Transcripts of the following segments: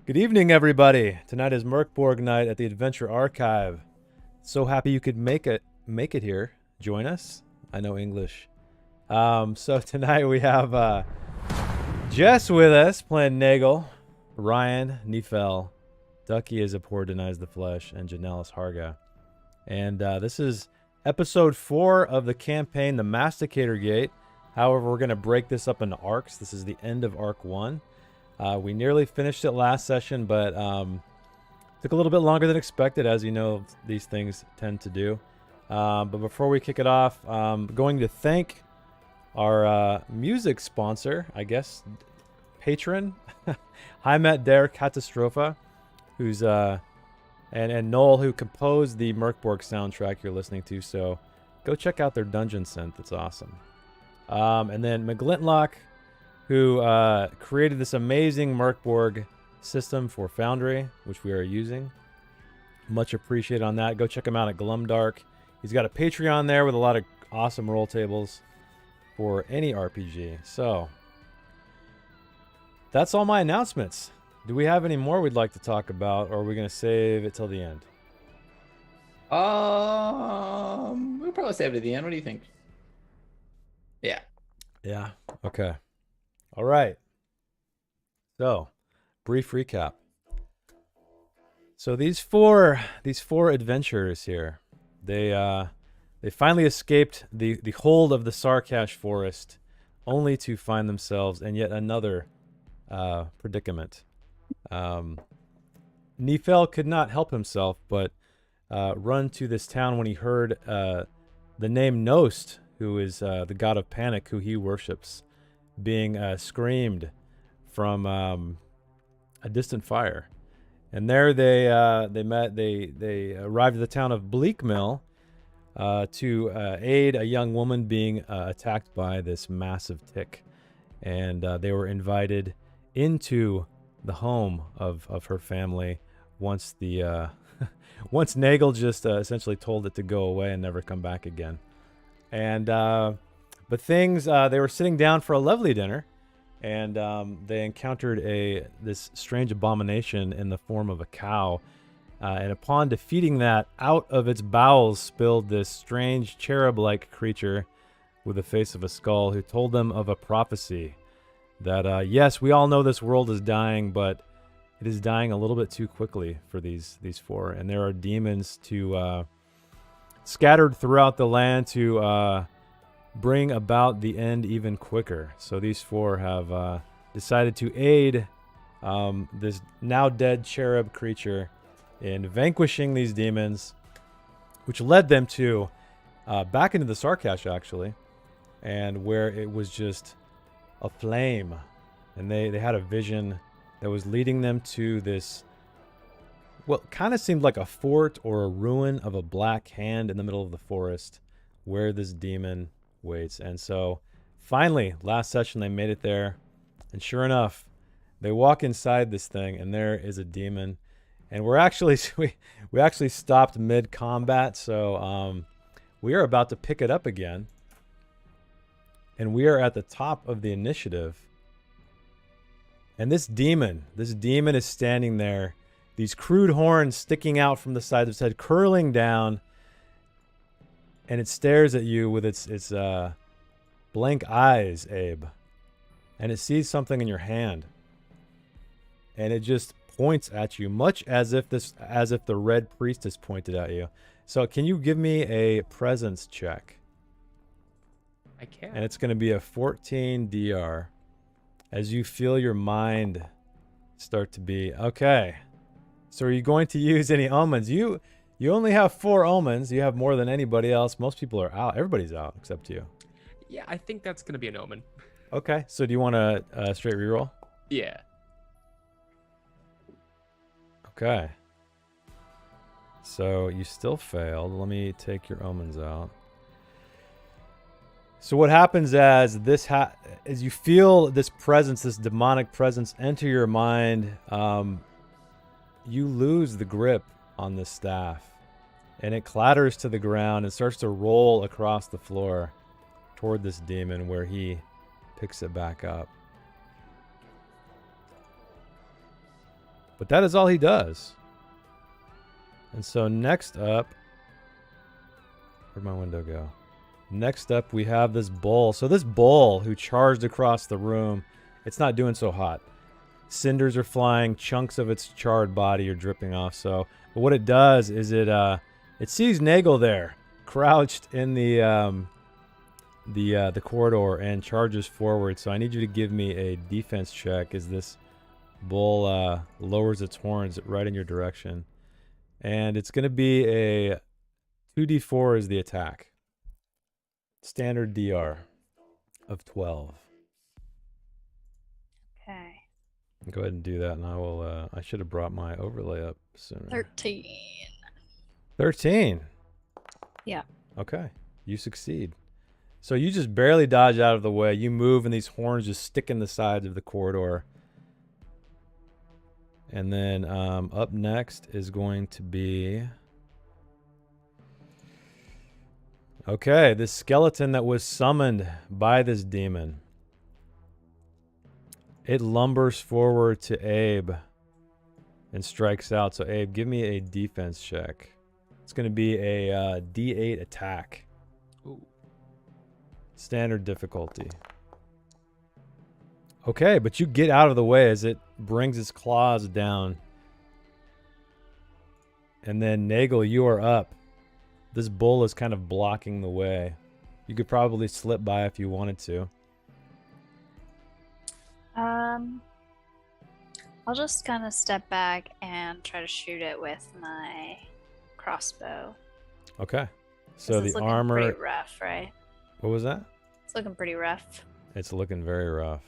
Good evening, everybody. Tonight is Mörk Borg night at the Adventure Archive. So happy you could make it here. Join us. I know English. So tonight we have Jess with us playing Nagel, Ryan, Nifel, Ducky is a poor denies the flesh, and Janelis Harga. And this is episode 4 of the campaign, the Masticator Gate. However, we're going to break this up into arcs. This is the end of arc 1. We nearly finished it last session, but took a little bit longer than expected, as you know these things tend to do. But before we kick it off, I'm going to thank our music sponsor, I guess, patron, Heimat der Katastrophe, who's and Noel, who composed the Mörkborg soundtrack you're listening to. So go check out their dungeon synth; it's awesome. And then McGlintlock, who created this amazing Mörkborg system for Foundry, which we are using. Much appreciated on that. Go check him out at Glumdark. He's got a Patreon there with a lot of awesome roll tables for any RPG. So that's all my announcements. Do we have any more we'd like to talk about, or are we going to save it till the end? We'll probably save it at the end. What do you think? Yeah. Yeah. Okay. All right. So, brief recap. So these four adventurers here, they finally escaped the hold of the Sarkash forest, only to find themselves in yet another predicament. Nifel could not help himself but run to this town when he heard the name Nost, who is the god of panic, who he worships, being screamed from a distant fire. And there they arrived at the town of Bleakmill to aid a young woman being attacked by this massive tick. And they were invited into the home of her family once the once Nagel just essentially told it to go away and never come back again. And but things they were sitting down for a lovely dinner, and they encountered this strange abomination in the form of a cow. And upon defeating that, out of its bowels spilled this strange cherub-like creature with the face of a skull, who told them of a prophecy that yes, we all know this world is dying, but it is dying a little bit too quickly for these four, and there are demons to scattered throughout the land to bring about the end even quicker. So these four have decided to aid this now dead cherub creature in vanquishing these demons, which led them to back into the Sarkash, actually, and where it was just a flame, and they had a vision that was leading them to this, what kind of seemed like a fort or a ruin of a black hand in the middle of the forest, where this demon waits. And so finally, last session, they made it there, and sure enough, they walk inside this thing, and there is a demon. And we're actually we actually stopped mid combat, so we are about to pick it up again. And we are at the top of the initiative. And this demon is standing there, these crude horns sticking out from the side of its head, curling down, and it stares at you with its blank eyes, Abe. And it sees something in your hand. And it just points at you, much as if the red priestess pointed at you. So can you give me a presence check? I can. And it's going to be a 14 DR as you feel your mind start to be okay. So are you going to use any omens? You only have 4 omens. You have more than anybody else. Most people are out. Everybody's out except you. Yeah, I think that's going to be an omen. Okay. So do you want a straight reroll? Yeah. Okay. So you still failed. Let me take your omens out. So what happens as you feel this presence, this demonic presence enter your mind, you lose the grip on this staff, and it clatters to the ground and starts to roll across the floor toward this demon, where he picks it back up. But that is all he does. And so next up, where'd my window go? Next up, we have this bull. So this bull who charged across the room, it's not doing so hot. Cinders are flying, chunks of its charred body are dripping off. So, but what it does is it sees Nagel there, crouched in the corridor, and charges forward. So I need you to give me a defense check as this bull lowers its horns right in your direction. And it's going to be a 2d4 is the attack. Standard DR of 12. Okay. Go ahead and do that, and I will. I should have brought my overlay up sooner. 13. 13. Yeah. Okay, you succeed. So you just barely dodge out of the way. You move, and these horns just stick in the sides of the corridor. And then up next is going to be... Okay, this skeleton that was summoned by this demon. It lumbers forward to Abe and strikes out. So Abe, give me a defense check. It's going to be a D8 attack. Ooh. Standard difficulty. Okay, but you get out of the way as it brings its claws down. And then Nagel, you are up. This bull is kind of blocking the way. You could probably slip by if you wanted to. I'll just kind of step back and try to shoot it with my crossbow. Okay. So This is the looking armor... pretty rough, right? What was that? It's looking pretty rough. It's looking very rough.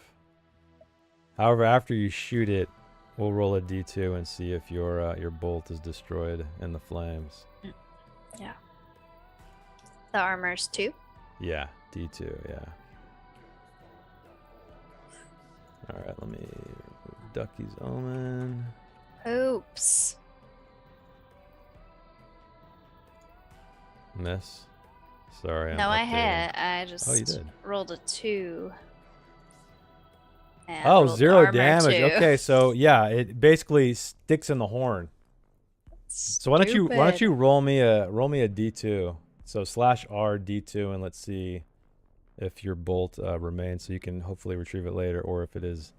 However, after you shoot it, we'll roll a d2 and see if your bolt is destroyed in the flames. Yeah. The armor's 2. Yeah, d2, yeah. All right, let me remove Ducky's Omen. Oops. Miss. Sorry. I'm No, I updating. hit. I just Oh, you did. rolled a 2. And Oh, rolled 0 armor damage. 2. Okay, so yeah, it basically sticks in the horn. So why don't you roll me a d2? So /R d2, and let's see if your bolt remains, so you can hopefully retrieve it later, or if it is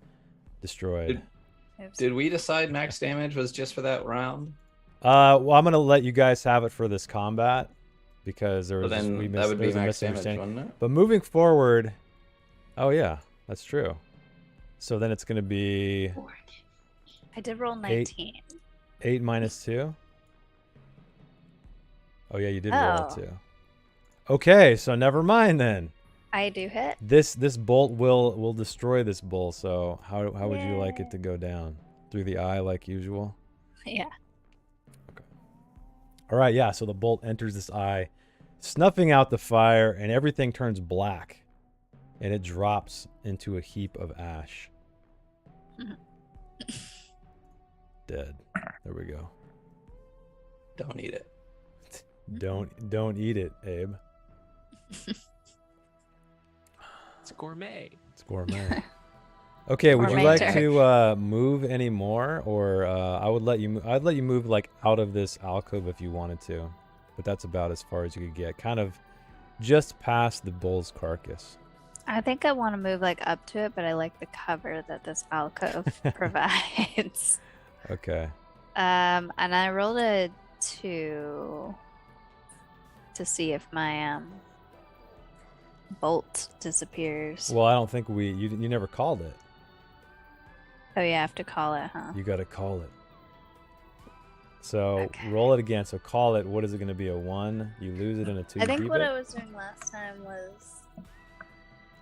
destroyed. Oops. Did we decide max damage was just for that round? Well, I'm gonna let you guys have it for this combat because there was Well, then there that would be was a max damage, misunderstanding. wouldn't it? But moving forward, oh yeah, that's true. So then it's gonna be I did roll 19. 8 minus 2. Oh yeah, you did roll it Oh. too. Okay, so never mind then. I do hit. This bolt will destroy this bull. So how would you like it to go down? Through the eye like usual? Yeah. All right, yeah. So the bolt enters this eye, snuffing out the fire, and everything turns black, and it drops into a heap of ash. Dead. There we go. Don't eat it. Don't eat it, Abe. It's gourmet. It's gourmet. Okay, would you like Gourmet. to move any more, or I'd let you move like out of this alcove if you wanted to, but that's about as far as you could get, kind of just past the bull's carcass. I think I want to move like up to it, but I like the cover that this alcove provides. Okay. And I rolled a 2 to see if my bolt disappears. Well, I don't think you never called it. Oh yeah, I have to call it, huh? You got to call it. So Okay. roll it again. So call it. What is it going to be? A 1? You lose it in a 2. I think keep what it? I was doing last time was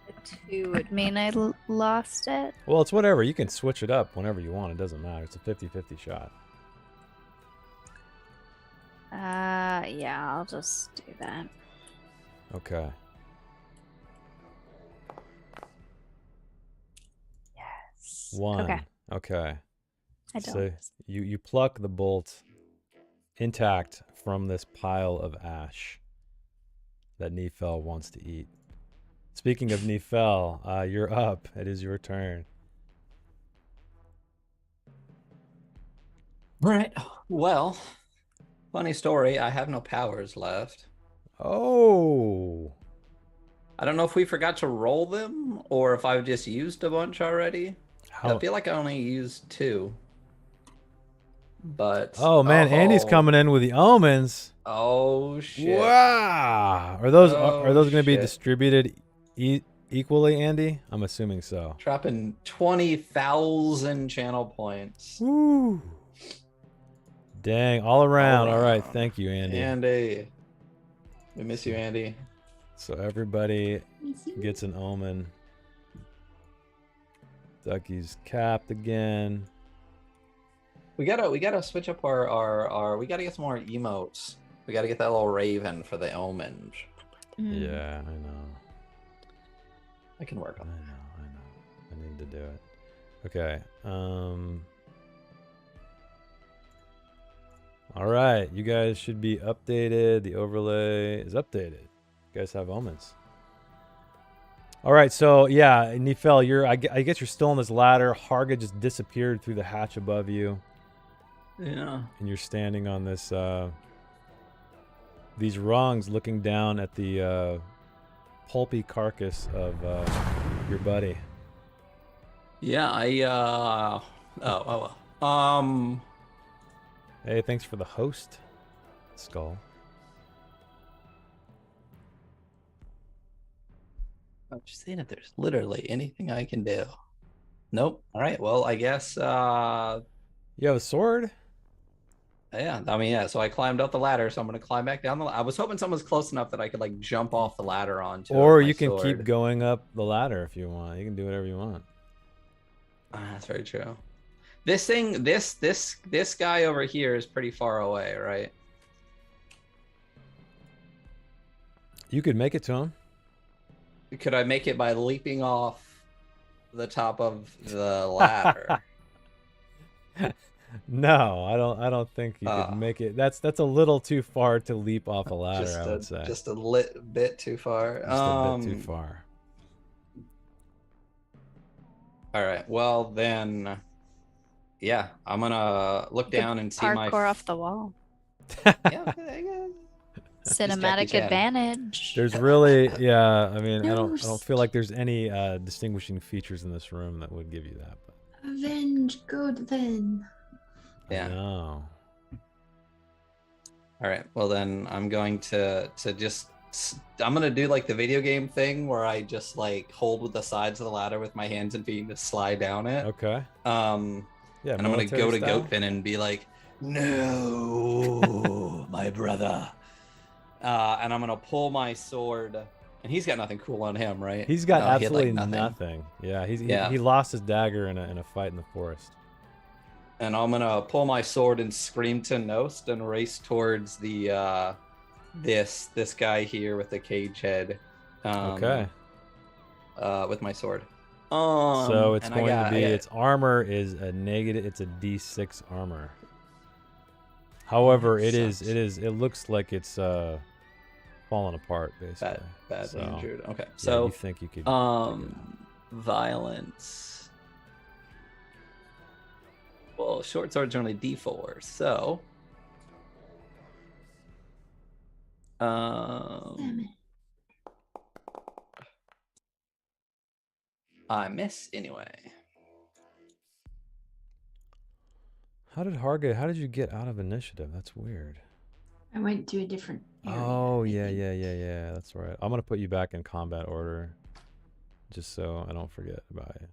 a 2 would mean I lost it. Well, it's whatever. You can switch it up whenever you want. It doesn't matter. It's a 50-50 shot. Yeah, I'll just do that. Okay. Yes. 1. Okay. Okay. I don't. So you pluck the bolt intact from this pile of ash that Nefel wants to eat. Speaking of Nefel, you're up. It is your turn. Right. Well, funny story. I have no powers left. Oh. I don't know if we forgot to roll them or if I've just used a bunch already. I How? feel like I only used 2. But Oh man, Andy's coming in with the omens. Oh shit. Wow. Are Oh, those going to be shit. distributed equally, Andy? I'm assuming so. Dropping 20,000 channel points. Woo. Dang, all around. All right, around. thank you, Andy. Andy. We miss you, Andy. So everybody gets an omen. Ducky's capped again. We gotta switch up our we gotta get some more emotes. We gotta get that little raven for the omens. Yeah, I know. I can work on that. I know. I need to do it. Okay. All right, you guys should be updated. The overlay is updated. You guys have omens. All right, so yeah, Nifel, I guess you're still on this ladder. Harga just disappeared through the hatch above you. Yeah. And you're standing on this these rungs looking down at the pulpy carcass of your buddy. Yeah, Hey, thanks for the host, Skull. I'm just saying if there's literally anything I can do. Nope. All right. Well, I guess You have a sword? yeah, I mean, yeah, so I climbed up the ladder, so I'm gonna climb back down the I was hoping someone was close enough that I could like jump off the ladder onto it Or with my you can sword. keep going up the ladder if you want. You can do whatever you want. That's very true. This thing, this guy over here is pretty far away, right? You could make it to him. Could I make it by leaping off the top of the ladder? No, I don't think you could make it. That's a little too far to leap off a ladder, I would say. Just a bit too far. Just a bit too far. All right. Well, then, yeah, I'm gonna look down and see my parkour off the wall. Yeah, Cinematic advantage. There's really, yeah. I mean, I don't feel like there's any distinguishing features in this room that would give you that. But Avenge, good then. yeah. No. All right. Well, then I'm going to just I'm gonna do like the video game thing where I just like hold with the sides of the ladder with my hands and feet and just slide down it. Okay. Yeah. And I'm gonna go to style? Goatfin and be like, "No, my brother." And I'm gonna pull my sword, and he's got nothing cool on him, right? He's got No, he had, absolutely like, nothing. Yeah, Yeah. he lost his dagger in a fight in the forest. And I'm gonna pull my sword and scream to Nost and race towards the this guy here with the cage head. Okay. With my sword. So it's and going to be its armor is a negative. It's a D6 armor. However, it looks like it's falling apart basically. Badly injured. Okay. Yeah, So you think you could violence. Well, short swords are only D4, so I miss anyway. How did you get out of initiative? That's weird. I went to a different area. Oh, yeah. That's right. I'm going to put you back in combat order just so I don't forget about you.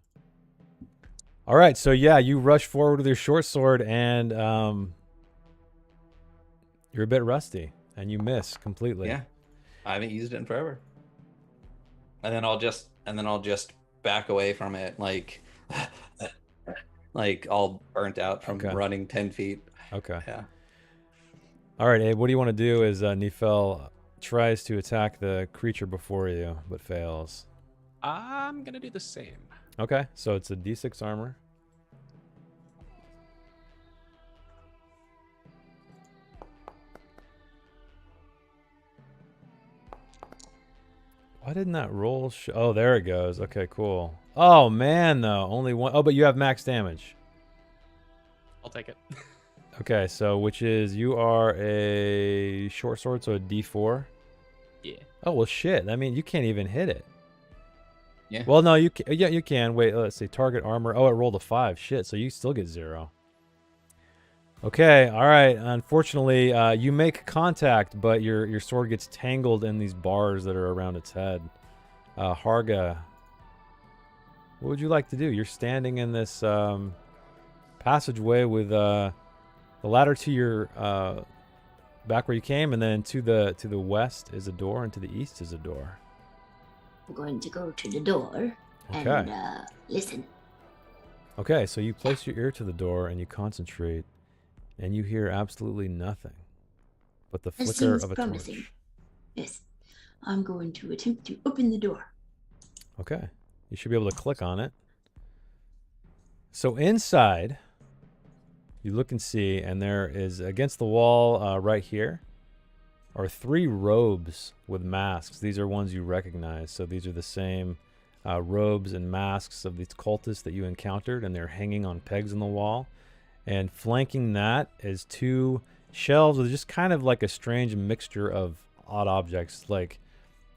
All right. So, yeah, you rush forward with your short sword and you're a bit rusty and you miss completely. Yeah. I haven't used it in forever. And then I'll just back away from it like all burnt out from running 10 feet. Okay. Yeah. All right, Abe, what do you want to do is Nifel tries to attack the creature before you, but fails. I'm going to do the same. Okay, so it's a D6 armor. Why didn't that roll? Oh, there it goes. Okay, cool. Oh, man, though. Only one. Oh, but you have max damage. I'll take it. Okay, so which is you are a short sword, so a D4. Yeah. Oh well, shit. I mean, you can't even hit it. Yeah. Well, no, you can. Yeah, you can. Wait, let's see. Target armor. Oh, it rolled a 5. Shit. So you still get 0. Okay. All right. Unfortunately, you make contact, but your sword gets tangled in these bars that are around its head. Harga, what would you like to do? You're standing in this passageway with the ladder to your back where you came, and then to the west is a door, and to the east is a door. I'm going to go to the door Okay. and listen. Okay, so you place your ear to the door and you concentrate, and you hear absolutely nothing but the That flicker seems of a promising. torch. Yes. I'm going to attempt to open the door. Okay, you should be able to click on it. So inside, you look and see, and there is against the wall right here are 3 robes with masks. These are ones you recognize. So these are the same robes and masks of these cultists that you encountered, and they're hanging on pegs on the wall. And flanking that is 2 shelves with just kind of like a strange mixture of odd objects, like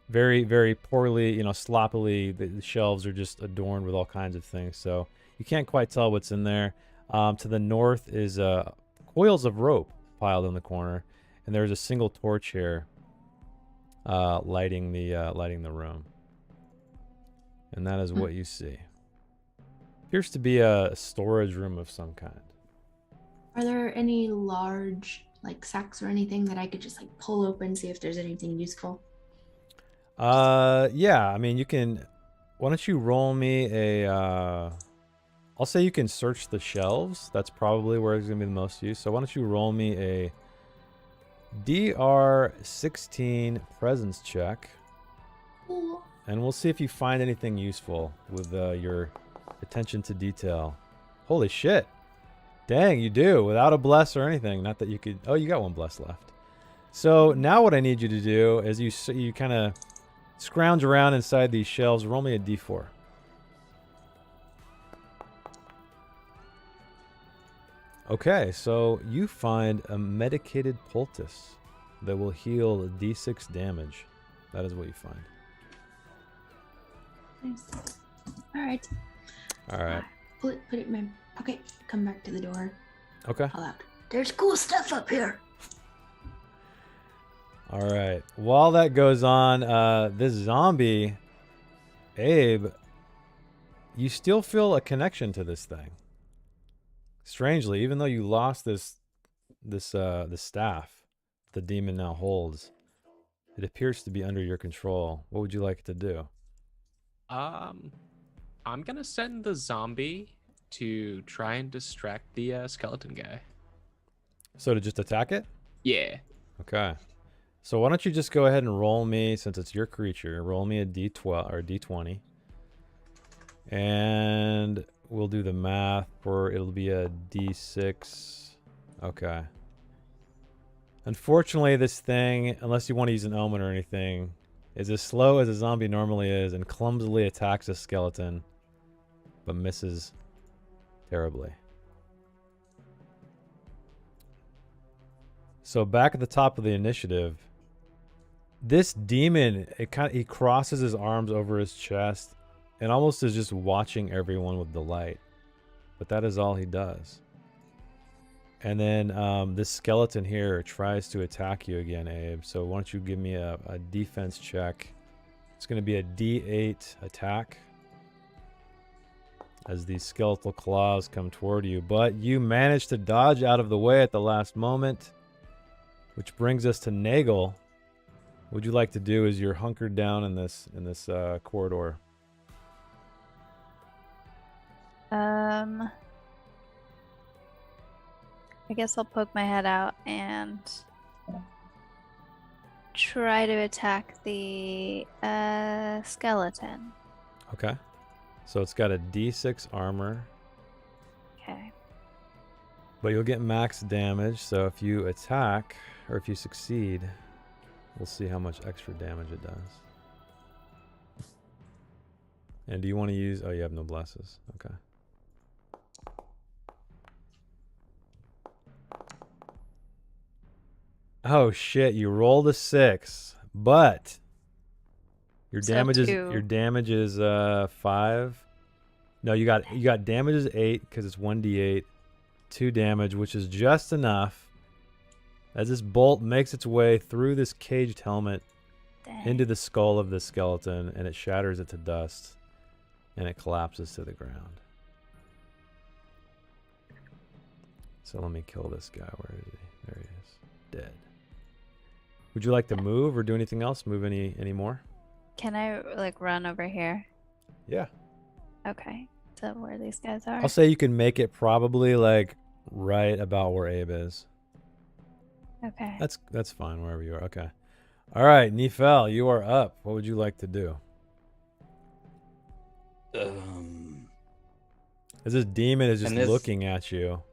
very, very poorly, sloppily. The shelves are just adorned with all kinds of things. So you can't quite tell what's in there. To the north is coils of rope piled in the corner, and there's a single torch here lighting the room. And that is what you see. Appears to be a storage room of some kind. Are there any large sacks or anything that I could just pull open, see if there's anything useful? Yeah, I mean, you can. Why don't you roll me a I'll say you can search the shelves. That's probably where it's going to be the most use. So why don't you roll me a DR16 presence check. Cool. And we'll see if you find anything useful with your attention to detail. Holy shit. Dang, you do. Without a bless or anything. Not that you could... Oh, you got 1 bless left. So now what I need you to do is you kind of scrounge around inside these shelves. Roll me a D4. Okay, so you find a medicated poultice that will heal D6 damage. That is what you find. Nice. All right. All right. Put it in my pocket. Come back to the door. Okay. Call out. There's cool stuff up here. All right. While that goes on, this zombie, Abe, you still feel a connection to this thing. Strangely, even though you lost this staff the demon now holds, it appears to be under your control. What would you like to do? I'm gonna send the zombie to try and distract the skeleton guy. So to just attack it? Yeah. Okay. So why don't you just go ahead and roll me, since it's your creature, roll me a D12 or D20. And we'll do the math for, it'll be a D6. Okay. Unfortunately, this thing, unless you want to use an omen or anything, is as slow as a zombie normally is and clumsily attacks a skeleton, but misses terribly. So back at the top of the initiative, this demon, he crosses his arms over his chest and almost is just watching everyone with delight. But that is all he does. And then this skeleton here tries to attack you again, Abe. So why don't you give me a defense check. It's going to be a D8 attack as these skeletal claws come toward you. But you manage to dodge out of the way at the last moment, which brings us to Nagel. What would you like to do as you're hunkered down in this corridor? I guess I'll poke my head out and try to attack the skeleton. Okay. So it's got a D6 armor, Okay. but you'll get max damage. So if you attack, or if you succeed, we'll see how much extra damage it does. And do you want to use... Oh, you have no blesses. Okay. Oh shit! You rolled a 6, but your So damage is 5. No, you got damage is 8 because it's 1d8, 2 damage, which is just enough. As this bolt makes its way through this caged helmet Dang. into the skull of the skeleton, and it shatters it to dust, and it collapses to the ground. So let me kill this guy. Where is he? There he is. Dead. Would you like to move or do anything else? Move any more? Can I like run over here? Yeah. Okay. To where these guys are. I'll say you can make it probably like right about where Abe is. Okay. That's fine wherever you are. Okay. All right, Nifel, you are up. What would you like to do? As this demon is just looking at you,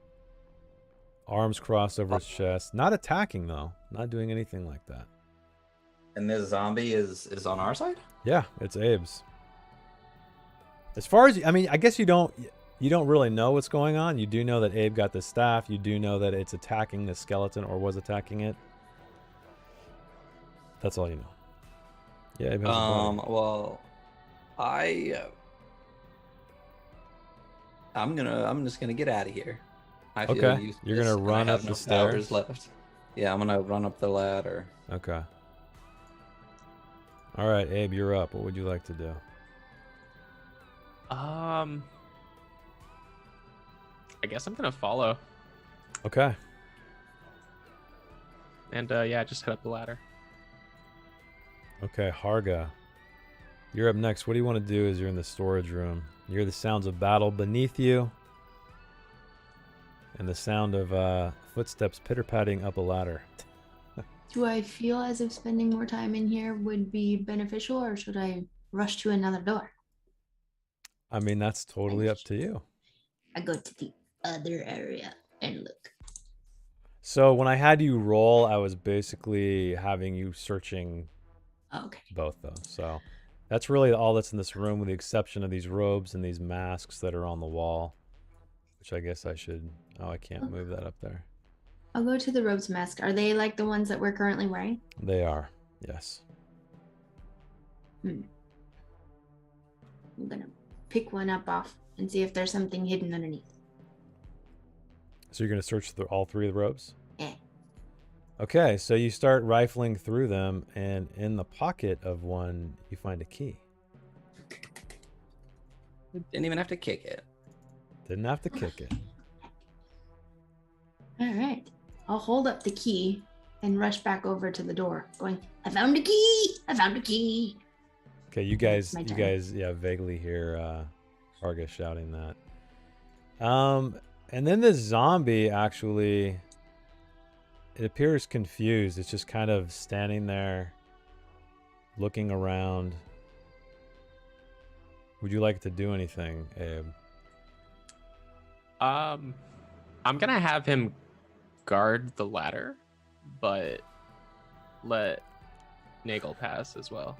arms crossed over his chest, not attacking though, not doing anything like that. And this zombie is on our side? Yeah, it's Abe's. As far as I mean, I guess you don't really know what's going on. You do know that Abe got the staff. You do know that it's attacking the skeleton or was attacking it. That's all you know. Yeah, Abe has a body. Well, I'm just gonna get out of here. I feel Okay, useless, you're gonna and run I up have the no stairs? powers left. Yeah, I'm gonna run up the ladder. Okay. All right, Abe, you're up. What would you like to do? I guess I'm gonna follow. Okay. And yeah, just head up the ladder. Okay, Harga. You're up next. What do you want to do as you're in the storage room? You hear the sounds of battle beneath you. And the sound of footsteps pitter-patting up a ladder. Do I feel as if spending more time in here would be beneficial, or should I rush to another door? I mean, that's totally up to you. I go to the other area and look. So when I had you roll, I was basically having you searching Okay. both those. So that's really all that's in this room, with the exception of these robes and these masks that are on the wall. Which I guess I should... Oh, I can't move that up there. I'll go to the robes mask. Are they like the ones that we're currently wearing? They are, yes. I'm gonna pick one up off and see if there's something hidden underneath. So you're going to search through all 3 of the robes? Yeah. Okay, so you start rifling through them, and in the pocket of one, you find a key. Didn't even have to kick it. Didn't have to kick it. All right. I'll hold up the key and rush back over to the door, going, I found a key! I found a key! Okay, you guys, My turn. yeah, vaguely hear Argus shouting that. And then this zombie actually, it appears confused. It's just kind of standing there, looking around. Would you like to do anything, Abe? I'm gonna have him guard the ladder, but let Nagel pass as well.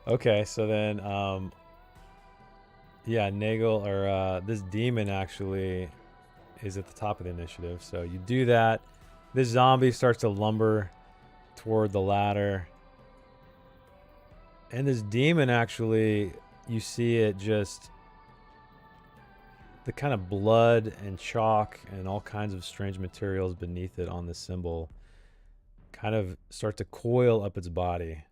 Okay, so then, yeah, Nagel, or this demon actually is at the top of the initiative. So you do that. This zombie starts to lumber toward the ladder. And this demon actually, you see it just... the kind of blood and chalk and all kinds of strange materials beneath it on the symbol kind of start to coil up its body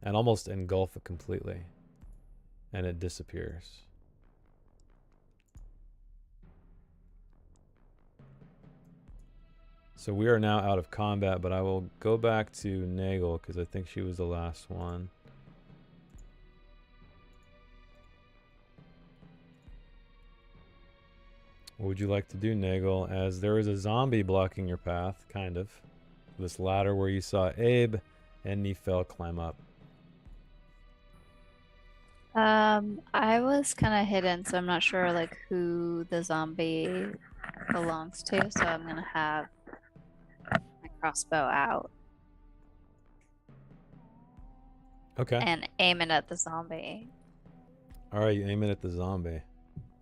and almost engulf it completely. And it disappears. So we are now out of combat, but I will go back to Nagel because I think she was the last one. What would you like to do, Nagel? As there is a zombie blocking your path, kind of. This ladder where you saw Abe and Nifel climb up. I was kind of hidden, so I'm not sure like who the zombie belongs to. So I'm gonna have my crossbow out Okay. and aim it at the zombie. All right, you aim it at the zombie.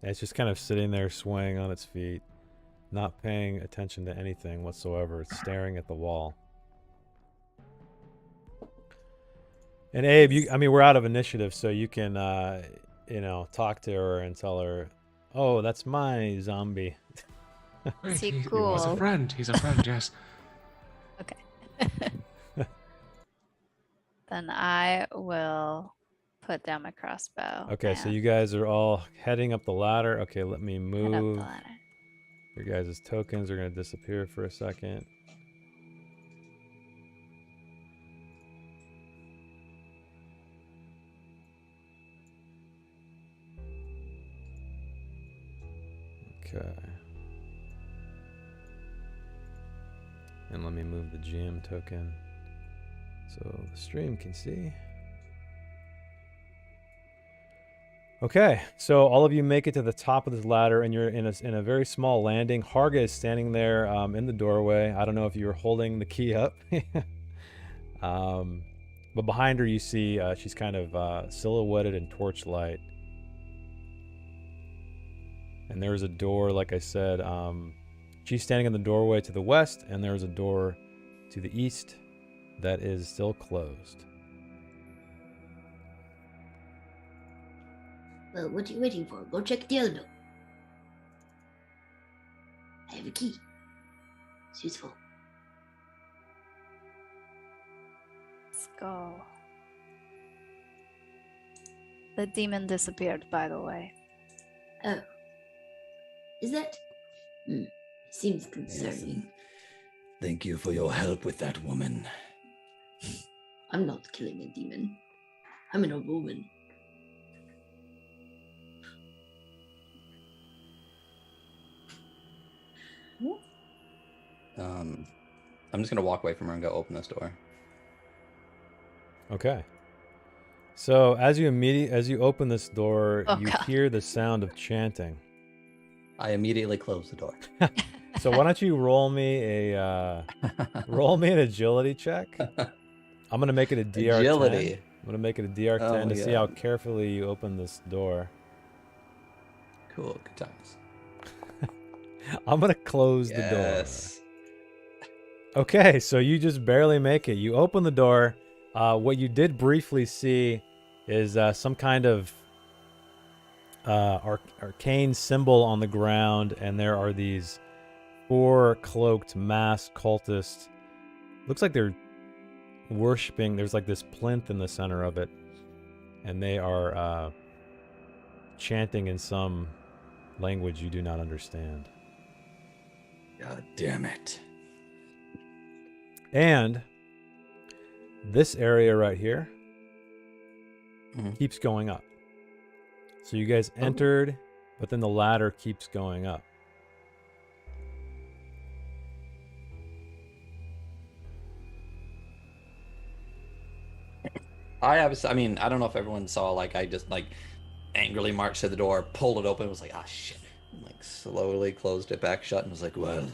It's just kind of sitting there swaying on its feet. not paying attention to anything whatsoever. It's staring at the wall. And Abe, I mean, we're out of initiative, so you can, talk to her and tell her, "Oh, that's my zombie." Right, he he's a cool? friend. He's a friend, yes. Okay. Then I will put down my crossbow. Okay, so and you guys are all heading up the ladder. Okay, let me head up move. the ladder. Your guys' tokens are going to disappear for a second. Okay. And let me move the GM token so the stream can see. Okay, so all of you make it to the top of this ladder, and you're in a very small landing. Harga is standing there in the doorway. I don't know if you were holding the key up. But behind her, you see she's kind of silhouetted in torchlight. And there's a door, like I said. She's standing in the doorway to the west, and there's a door to the east that is still closed. Well, what are you waiting for? Go check the other door. I have a key. It's useful. Let's go. The demon disappeared, by the way. Oh. Is that? Seems concerning. Thank you for your help with that woman. I'm not killing a demon. I'm an old woman. I'm just gonna walk away from her and go open this door. Okay. So as you open this door, Oh, you God. hear the sound of chanting. I immediately close the door. So why don't you roll me an agility check? I'm gonna make it a DR10. Agility. I'm gonna make it a DR10 Oh to my see how God. carefully you open this door. Cool. Good times. I'm gonna close the door. Yes. Okay, so you just barely make it. You open the door. What you did briefly see is some kind of arcane symbol on the ground, and there are these 4 cloaked masked cultists. Looks like they're worshipping. There's like this plinth in the center of it, and they are chanting in some language you do not understand. God damn it. And this area right here Mhm. keeps going up. So you guys entered, but then the ladder keeps going up. I mean, I don't know if everyone saw, like, I just, like, angrily marched to the door, pulled it open, was like, ah, shit. And, like, slowly closed it back shut and was like, Well,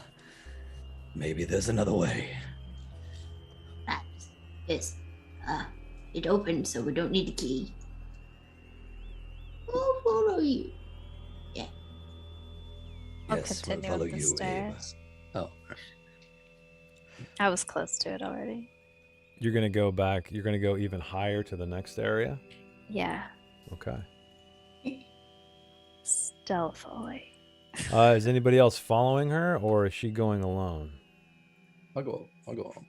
maybe there's another way. Perhaps. Yes. It opened, so we don't need a key. I'll follow you. I'll Yes, we'll continue follow up the you, Abe. stairs. oh. I was close to it already. You're going to go back. You're going to go even higher to the next area. Yeah, Okay. stealthily. Is anybody else following her, or is she going alone? I'll go on.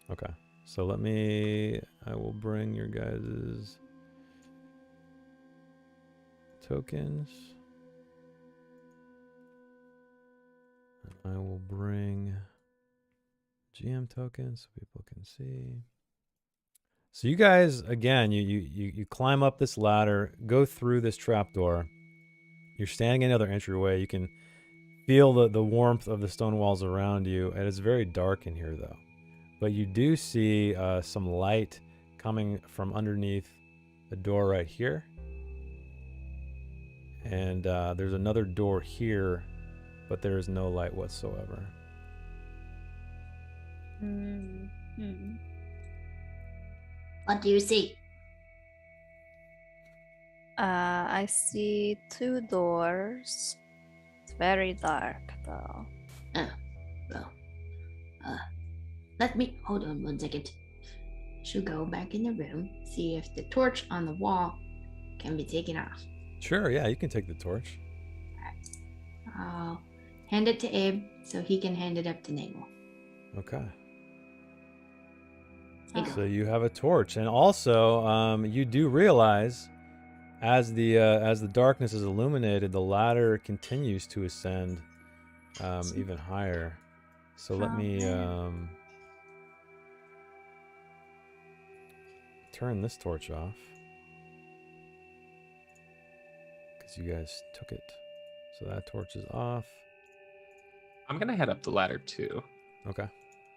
Okay. So I will bring your guys' tokens. I will bring GM tokens so people can see. So you guys, again, you climb up this ladder, go through this trapdoor. You're standing in another entryway. You can feel the warmth of the stone walls around you, and it's very dark in here, though. But you do see some light coming from underneath the door right here. And there's another door here, but there is no light whatsoever. Mm-hmm. What do you see? I see 2 doors, very dark, though. Oh, well. Let me hold on 1 second. She'll go back in the room, see if the torch on the wall can be taken off. Sure, yeah, you can take the torch. I'll hand it to Abe so he can hand it up to Nagel. Okay. Here you So go. you have a torch, and also you do realize, as the darkness is illuminated, the ladder continues to ascend even higher. So let me turn this torch off, because you guys took it. So that torch is off. I'm gonna head up the ladder too. Okay.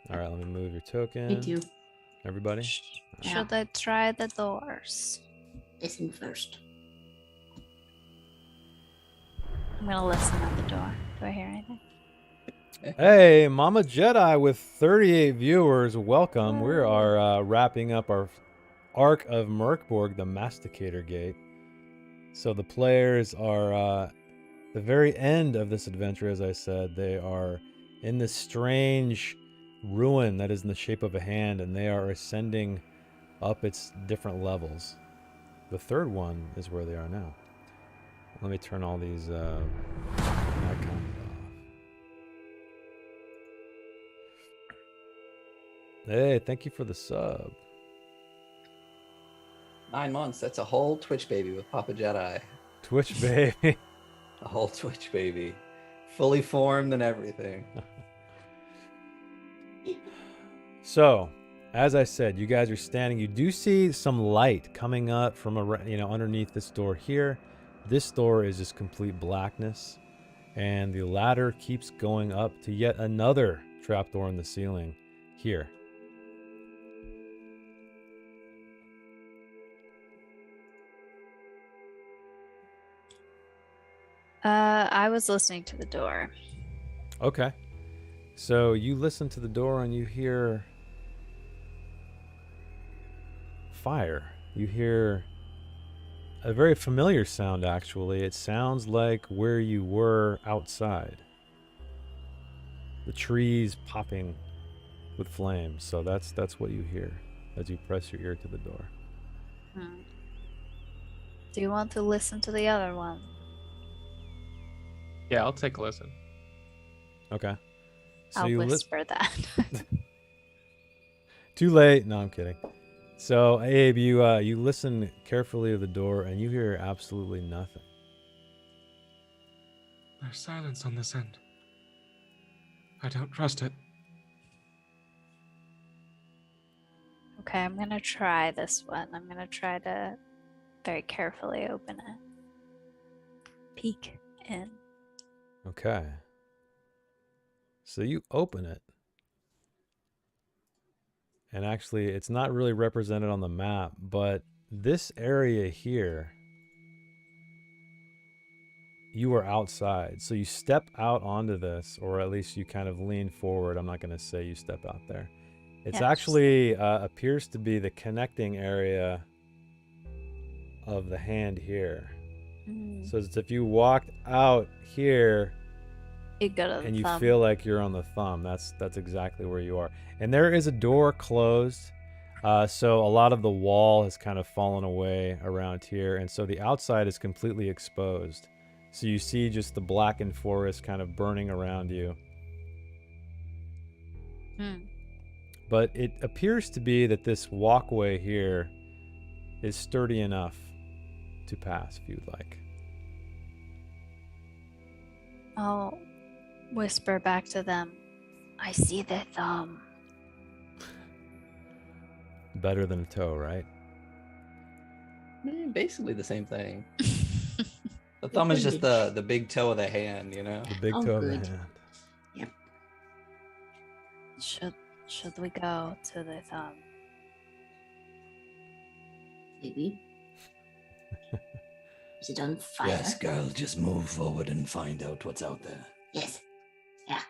All right, let me move your token. Me too. Everybody? Should I try the doors? Listen first. I'm gonna listen at the door. Do I hear anything? Hey, Mama Jedi with 38 viewers. Welcome. We are wrapping up our arc of Mörk, the Masticator Gate. So the players are the very end of this adventure, as I said. They are in this strange ruin that is in the shape of a hand, and they are ascending up its different levels. The third one is where they are now. Let me turn all these icons off. Hey, thank you for the sub. 9 months. That's a whole Twitch baby with Papa Jedi. Twitch baby. A whole Twitch baby. Fully formed and everything. So, as I said, you guys are standing. You do see some light coming up from underneath this door here. This door is just complete blackness, and the ladder keeps going up to yet another trapdoor in the ceiling here. I was listening to the door. Okay. So you listen to the door and you hear fire. You hear a very familiar sound, actually. It sounds like where you were outside. The trees popping with flames. So that's what you hear as you press your ear to the door. Do you want to listen to the other one? Yeah, I'll take a listen. Okay. So I'll you whisper that. Too late. No, I'm kidding. So Abe, you listen carefully to the door and you hear absolutely nothing. There's silence on this end. I don't trust it. Okay, I'm gonna try this one. I'm gonna try to very carefully open it. Peek in. Okay. So you open it. And actually, it's not really represented on the map, but this area here, you are outside. So you step out onto this, or at least you kind of lean forward. I'm not going to say you step out there. It's actually appears to be the connecting area of the hand here. So it's if you walked out here You go to the and you thumb. feel like you're on the thumb, that's exactly where you are. And there is a door closed, so a lot of the wall has kind of fallen away around here, and so the outside is completely exposed. So you see just the blackened forest kind of burning around you. But it appears to be that this walkway here is sturdy enough to pass if you'd like. I'll whisper back to them. I see the thumb. Better than a toe, right? Basically the same thing. The thumb is just the big toe of the hand, you know? The big toe of the hand. Yep. Should we go to the thumb? Maybe. Is it on fire? Yes, girl, just move forward and find out what's out there. Yes. Yeah.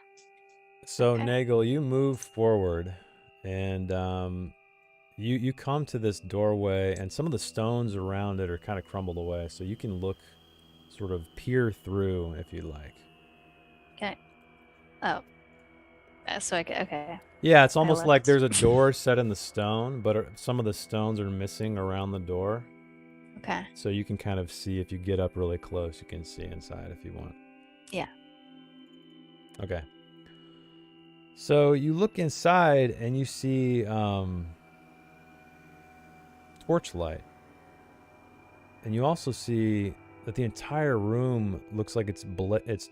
So Okay. Nagel, you move forward, and you come to this doorway, and some of the stones around it are kind of crumbled away, so you can look, sort of peer through if you like. Oh. So okay. Yeah, it's almost like left. there's a door set in the stone, but some of the stones are missing around the door. Okay. So you can kind of see if you get up really close, you can see inside if you want. Yeah. Okay. So you look inside and you see torchlight. And you also see that the entire room looks like it's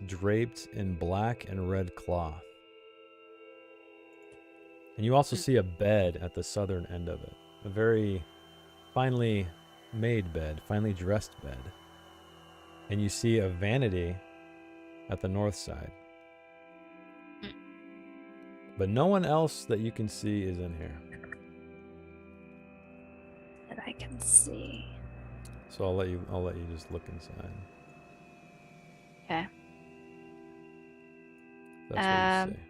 draped in black and red cloth. And you also see a bed at the southern end of it. A very finely made bed, finely dressed bed. And you see a vanity at the north side. But no one else that you can see is in here. That I can see. So I'll let you just look inside. Okay. That's what you see.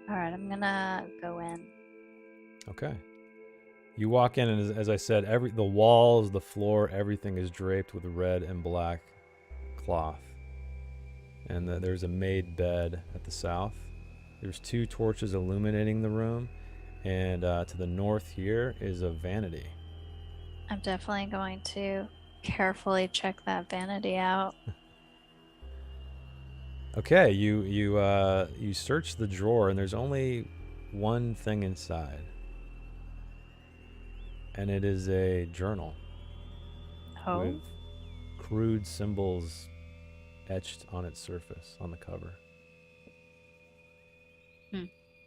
All right, I'm gonna go in. Okay. You walk in, and as I said, the walls, the floor, everything is draped with red and black cloth. And there's a made bed at the south. There's 2 torches illuminating the room, and to the north here is a vanity. I'm definitely going to carefully check that vanity out. Okay, you search the drawer, and there's only one thing inside, and it is a journal with crude symbols etched on its surface on the cover.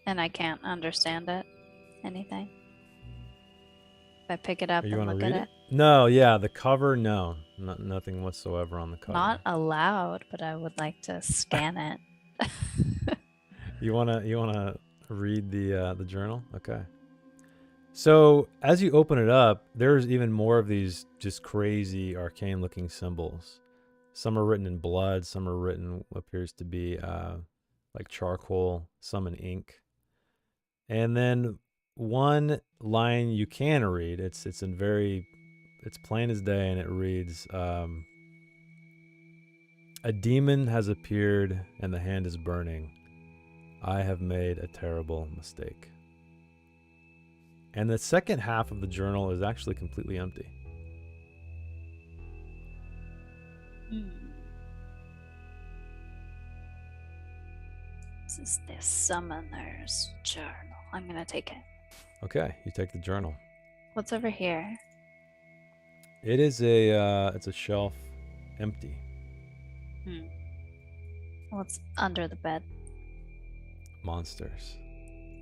And I can't understand it. Anything? If I pick it up You and want to look read at it? No, yeah, the cover, no, nothing whatsoever on the cover. Not allowed, but I would like to scan it. You wanna read the journal? Okay. So as you open it up, there's even more of these just crazy arcane looking symbols. Some are written in blood, some are written what appears to be like charcoal, some in ink. And then one line you can read, it's plain as day, and it reads, a demon has appeared and the hand is burning. I have made a terrible mistake. And the second half of the journal is actually completely empty. This is the Summoner's Journal. I'm gonna take it. Okay, you take the journal. What's over here? It is it's a shelf, empty. What's under the bed? Monsters.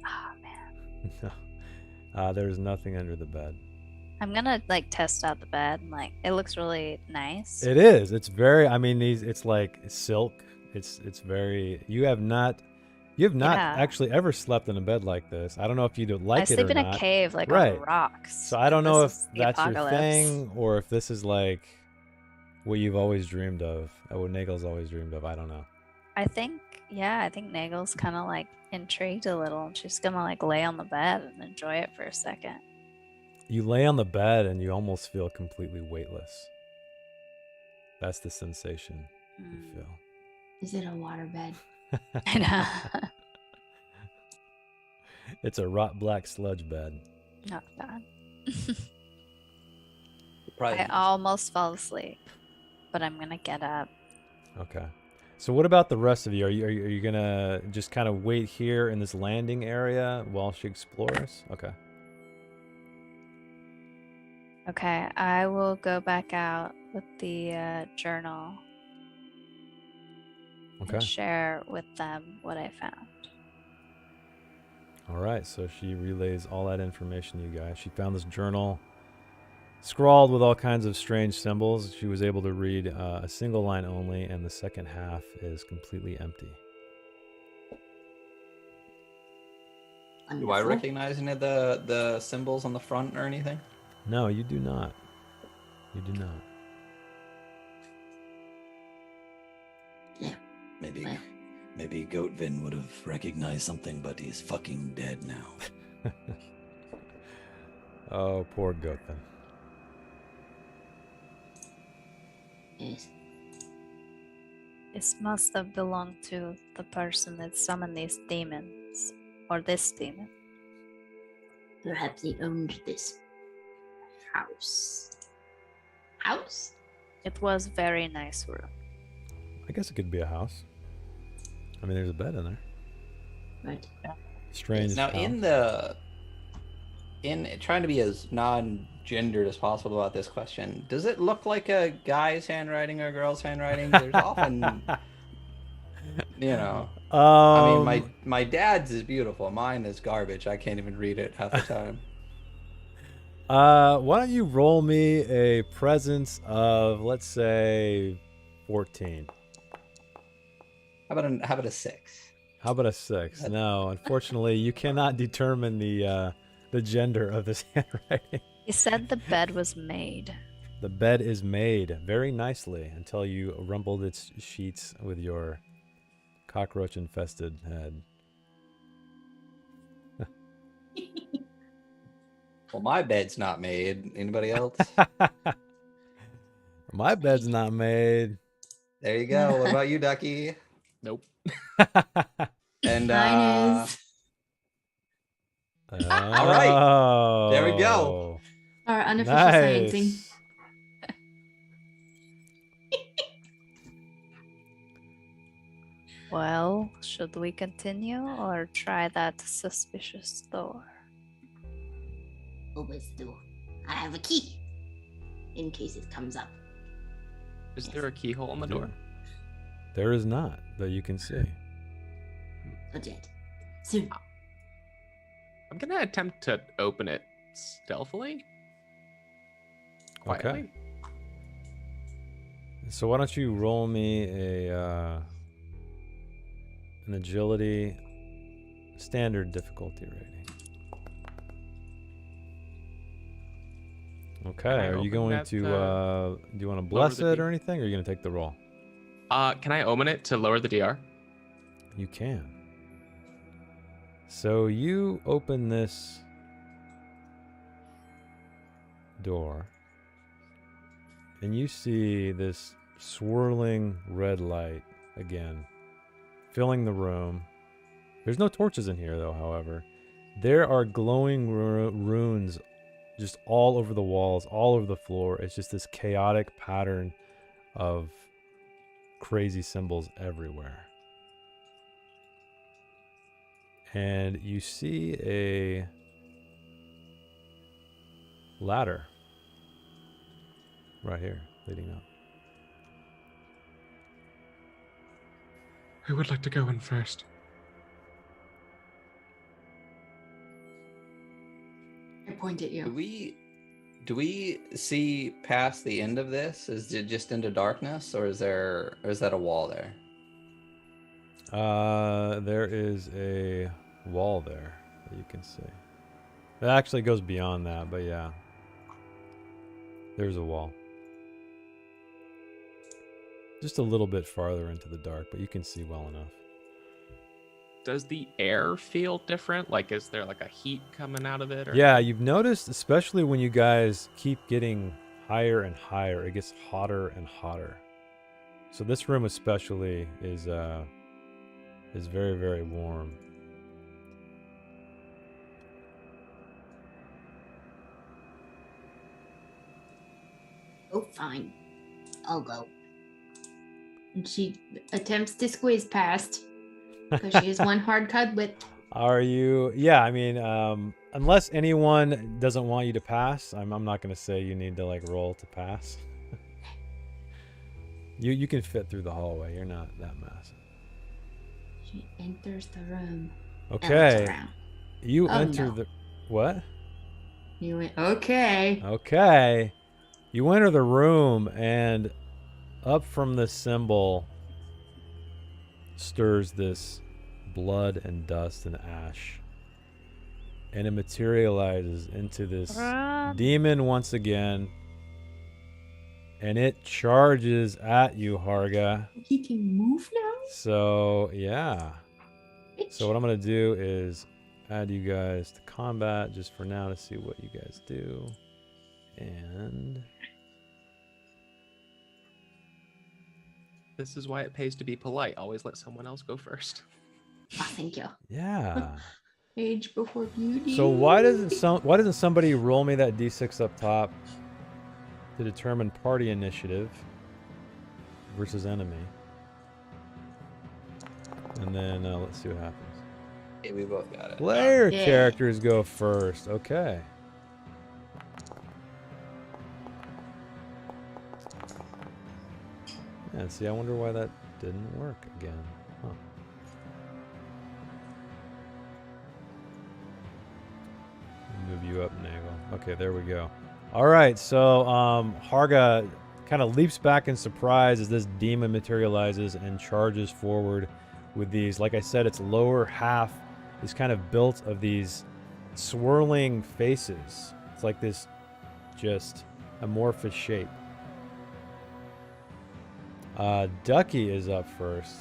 Oh man. No, there's nothing under the bed. I'm gonna like test out the bed. Like it looks really nice. It is. It's very. I mean, it's like silk. It's very. You have not actually ever slept in a bed like this. I don't know if you'd like it or not. I sleep in a cave, like right. on rocks. So I don't know if that's your thing or if this is like what you've always dreamed of, what Nagel's always dreamed of. I don't know. I think Nagel's kind of like intrigued a little, and she's gonna like lay on the bed and enjoy it for a second. You lay on the bed and you almost feel completely weightless. That's the sensation you feel. Is it a water bed? I know. It's a rot black sludge bed. Not bad. Probably. I almost fell asleep, but I'm gonna get up. Okay. So what about the rest of you? Are you gonna just kind of wait here in this landing area while she explores? Okay. Okay, I will go back out with the journal and share with them what I found. All right, so she relays all that information to you guys. She found this journal scrawled with all kinds of strange symbols. She was able to read a single line only, and the second half is completely empty. Do I recognize any of the symbols on the front or anything? No, you do not. You do not. Yeah. Maybe Goatvin would have recognized something, but he's fucking dead now. Oh, poor Goatvin. Yes. This must have belonged to the person that summoned these demons. Or this demon. Perhaps he owned this house. House? It was very nice room. I guess it could be a house. I mean, there's a bed in there. Right. Strange. Now, house. in trying to be as non-gendered as possible about this question, does it look like a guy's handwriting or a girl's handwriting? There's often, you know. I mean, my dad's is beautiful. Mine is garbage. I can't even read it half the time. Why don't you roll me a presence of, let's say, 14? How about a 6? How about a 6? No, unfortunately, you cannot determine the gender of this handwriting. He said the bed was made. The bed is made very nicely until you rumbled its sheets with your cockroach-infested head. Well, my bed's not made. Anybody else? My bed's not made. There you go. What about you, Ducky? Nope. And Mine is. All right. There we go. Our unofficial sciencing. Nice. Well, should we continue or try that suspicious door? Always do. I have a key. In case it comes up. Is there a keyhole in the door? There is not, but you can see. Not yet. Soon. I'm gonna attempt to open it stealthily. Quietly. Okay. So why don't you roll me an agility standard difficulty rating. Okay, I are you open going that, to do you want to bless the it D- or anything, or are you going to take the roll? Can I open it to lower the DR? You can. So you open this door and you see this swirling red light again filling the room. There's no torches in here though, however. There are glowing runes just all over the walls, all over the floor. It's just this chaotic pattern of crazy symbols everywhere. And you see a ladder right here leading up. Who would like to go in first? I point at you. Do we see past the end of this? Is it just into darkness, or is that a wall there? There is a wall there that you can see. It actually goes beyond that, but yeah. There's a wall. Just a little bit farther into the dark, but you can see well enough. Does the air feel different? Like, is there like a heat coming out of it? Or... Yeah, you've noticed, especially when you guys keep getting higher and higher, it gets hotter and hotter. So this room especially is very, very warm. Oh, fine. I'll go. And she attempts to squeeze past because she is one hard cut with. Are you? Yeah, I mean, unless anyone doesn't want you to pass, I'm not going to say you need to like roll to pass. You can fit through the hallway. You're not that massive. She enters the room. Okay. Around. You Oh, enter no. the what? You went, okay. Okay. You enter the room, and up from the symbol stirs this blood and dust and ash. And it materializes into this demon once again. And it charges at you, Harga. He can move now? So, yeah. Bitch. So what I'm going to do is add you guys to combat just for now to see what you guys do. And This is why it pays to be polite. Always let someone else go first. Oh, thank you. Yeah. Age before beauty. So why doesn't somebody roll me that d6 up top to determine party initiative versus enemy? And then let's see what happens. Okay, we both got it. Player Yeah. characters go first. Okay. Yeah, see, I wonder why that didn't work again. Huh. Move you up, Nagel. Okay, there we go. All right, so Harga kind of leaps back in surprise as this demon materializes and charges forward with these. Like I said, its lower half is kind of built of these swirling faces. It's like this just amorphous shape. Ducky is up first.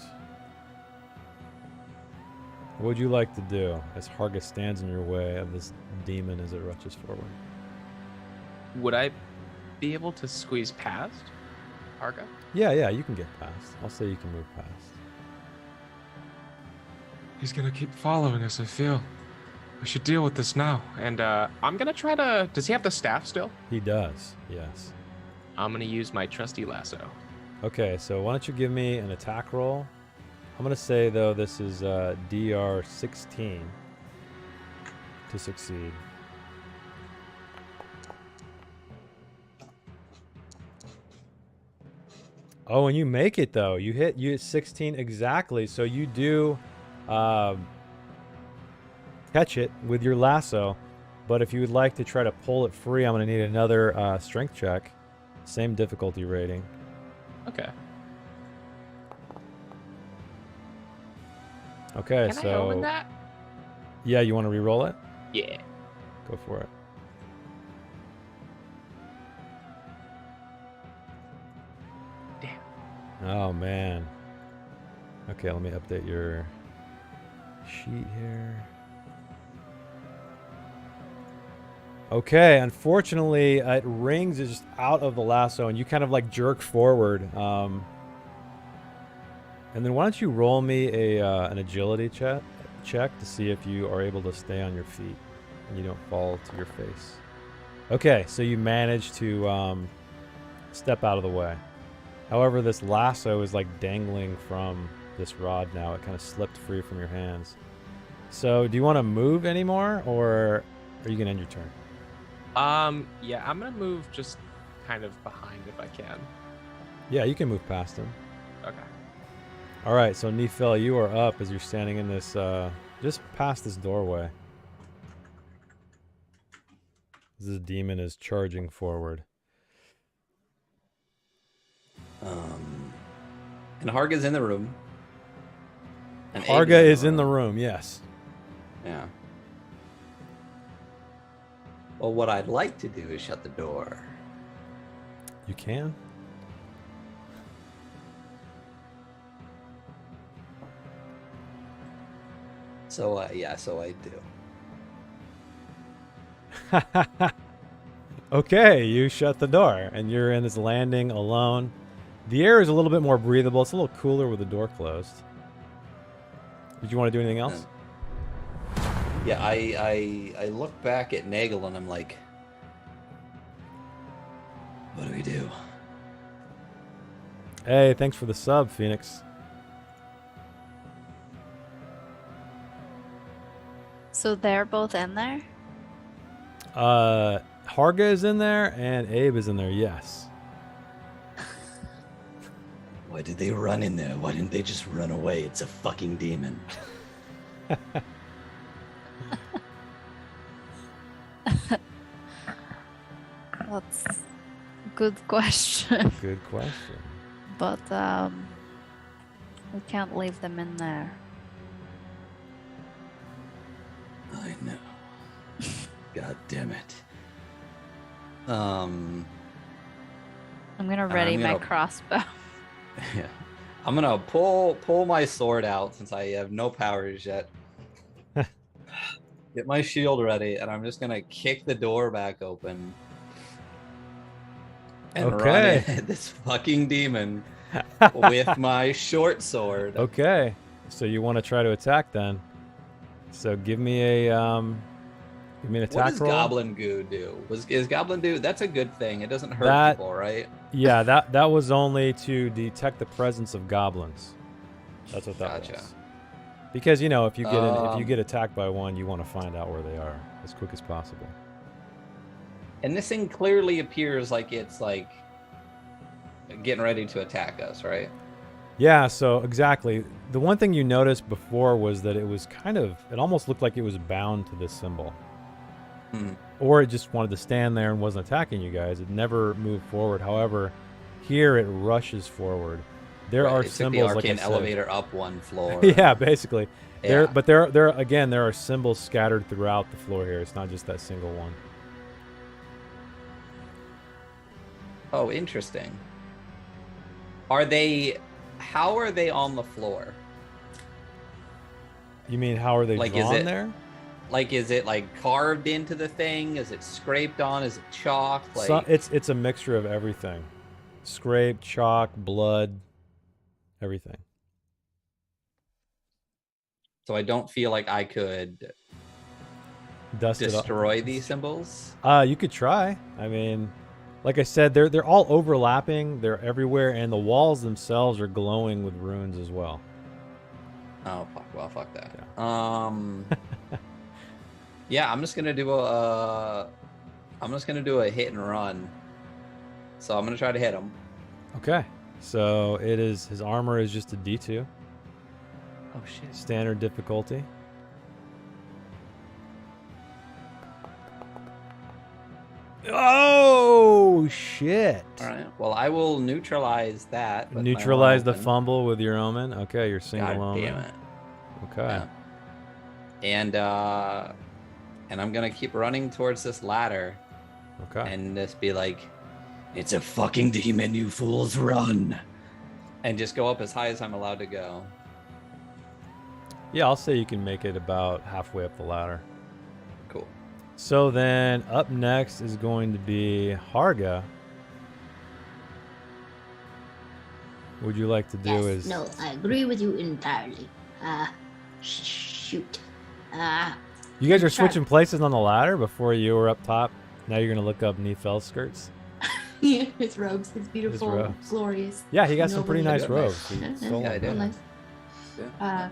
What would you like to do as Harga stands in your way of this demon as it rushes forward? Would I be able to squeeze past Arga? Yeah, you can get past. I'll say you can move past. He's gonna keep following us, I feel. We should deal with this now. And I'm gonna try to. Does he have the staff still? He does, yes. I'm gonna use my trusty lasso. Okay, so why don't you give me an attack roll? I'm going to say, though, this is DR 16 to succeed. Oh, and you make it, though. You hit 16 exactly, so you do catch it with your lasso. But if you would like to try to pull it free, I'm going to need another strength check. Same difficulty rating. Okay. Okay, Can I so open that? yeah, you want to re-roll it? Yeah. Go for it. Damn. Oh man. Okay, let me update your sheet here. Okay, unfortunately, it rings just out of the lasso, and you kind of like jerk forward. And then why don't you roll me an agility check to see if you are able to stay on your feet and you don't fall to your face. Okay, so you manage to step out of the way. However, this lasso is like dangling from this rod now. It kind of slipped free from your hands. So do you want to move anymore, or are you going to end your turn? Yeah, I'm gonna move just kind of behind if I can. Yeah, you can move past him. Okay. All right, so Nephil, you are up as you're standing in this, just past this doorway. This demon is charging forward. And Harga's in the room. And Harga is in the room, yes. Yeah. Well, what I'd like to do is shut the door. You can? So, yeah, so I do. Okay, you shut the door, and you're in this landing alone. The air is a little bit more breathable. It's a little cooler with the door closed. Did you want to do anything else? Yeah, I look back at Nagel and I'm like, what do we do? Hey, thanks for the sub, Phoenix. So they're both in there? Harga is in there, and Abe is in there, yes. Why did they run in there? Why didn't they just run away? It's a fucking demon. That's a good question. Good question. But we can't leave them in there. I know. God damn it. I'm gonna ready my crossbow. Yeah. I'm gonna pull my sword out since I have no powers yet. Get my shield ready, and I'm just gonna kick the door back open. And run Okay. at this fucking demon with my short sword. Okay, so you want to try to attack then? So give me an What attack does roll. Goblin Goo do? Is Goblin Goo? That's a good thing. It doesn't hurt That- people, right? Yeah, that was only to detect the presence of goblins. That's what that Gotcha. was. Because if you Um, get attacked by one, you want to find out where they are as quick as possible. And this thing clearly appears like it's like getting ready to attack us, right? Yeah, so exactly. The one thing you noticed before was that it was it almost looked like it was bound to this symbol. Or it just wanted to stand there and wasn't attacking you guys. It never moved forward. However, here it rushes forward. There are It took symbols the like I arcane said. elevator up one floor. Yeah, basically. Yeah. There are symbols scattered throughout the floor here. It's not just that single one. Oh, interesting. How are they on the floor? You mean how are they Like, drawn is it there? Like, is it like carved into the thing? Is it scraped on? Is it chalked? Like, It's a mixture of everything. Scrape, chalk, blood, everything. so I don't feel like I could Dust it destroy these symbols. up. You could try. I mean, like I said, they're all overlapping. They're everywhere, and the walls themselves are glowing with runes as well. Oh fuck! Well, fuck that. Yeah. Yeah, I'm just gonna do a hit and run. So I'm gonna try to hit him. Okay. So his armor is just a D2. Oh shit! Standard difficulty. Oh shit! All right. Well, I will neutralize that. with my Neutralize the omen. fumble with your omen. Okay, your single God omen. damn it. Okay. Yeah. And I'm gonna keep running towards this ladder Okay. and just be like, It's a fucking demon, you fools, run. and just go up as high as I'm allowed to go. Yeah, I'll say you can make it about halfway up the ladder. Cool. So then up next is going to be Harga. What would you like to do Yes, is no, I agree with you entirely. Shoot. you guys are Sure. switching places on the ladder before you were up top. Now you're gonna look up Nefel's skirts. His robes, his beautiful, robes. glorious. Yeah, he got some noble pretty nice lady. robes. He Yeah, stole yeah, I them. did. real nice. Yeah.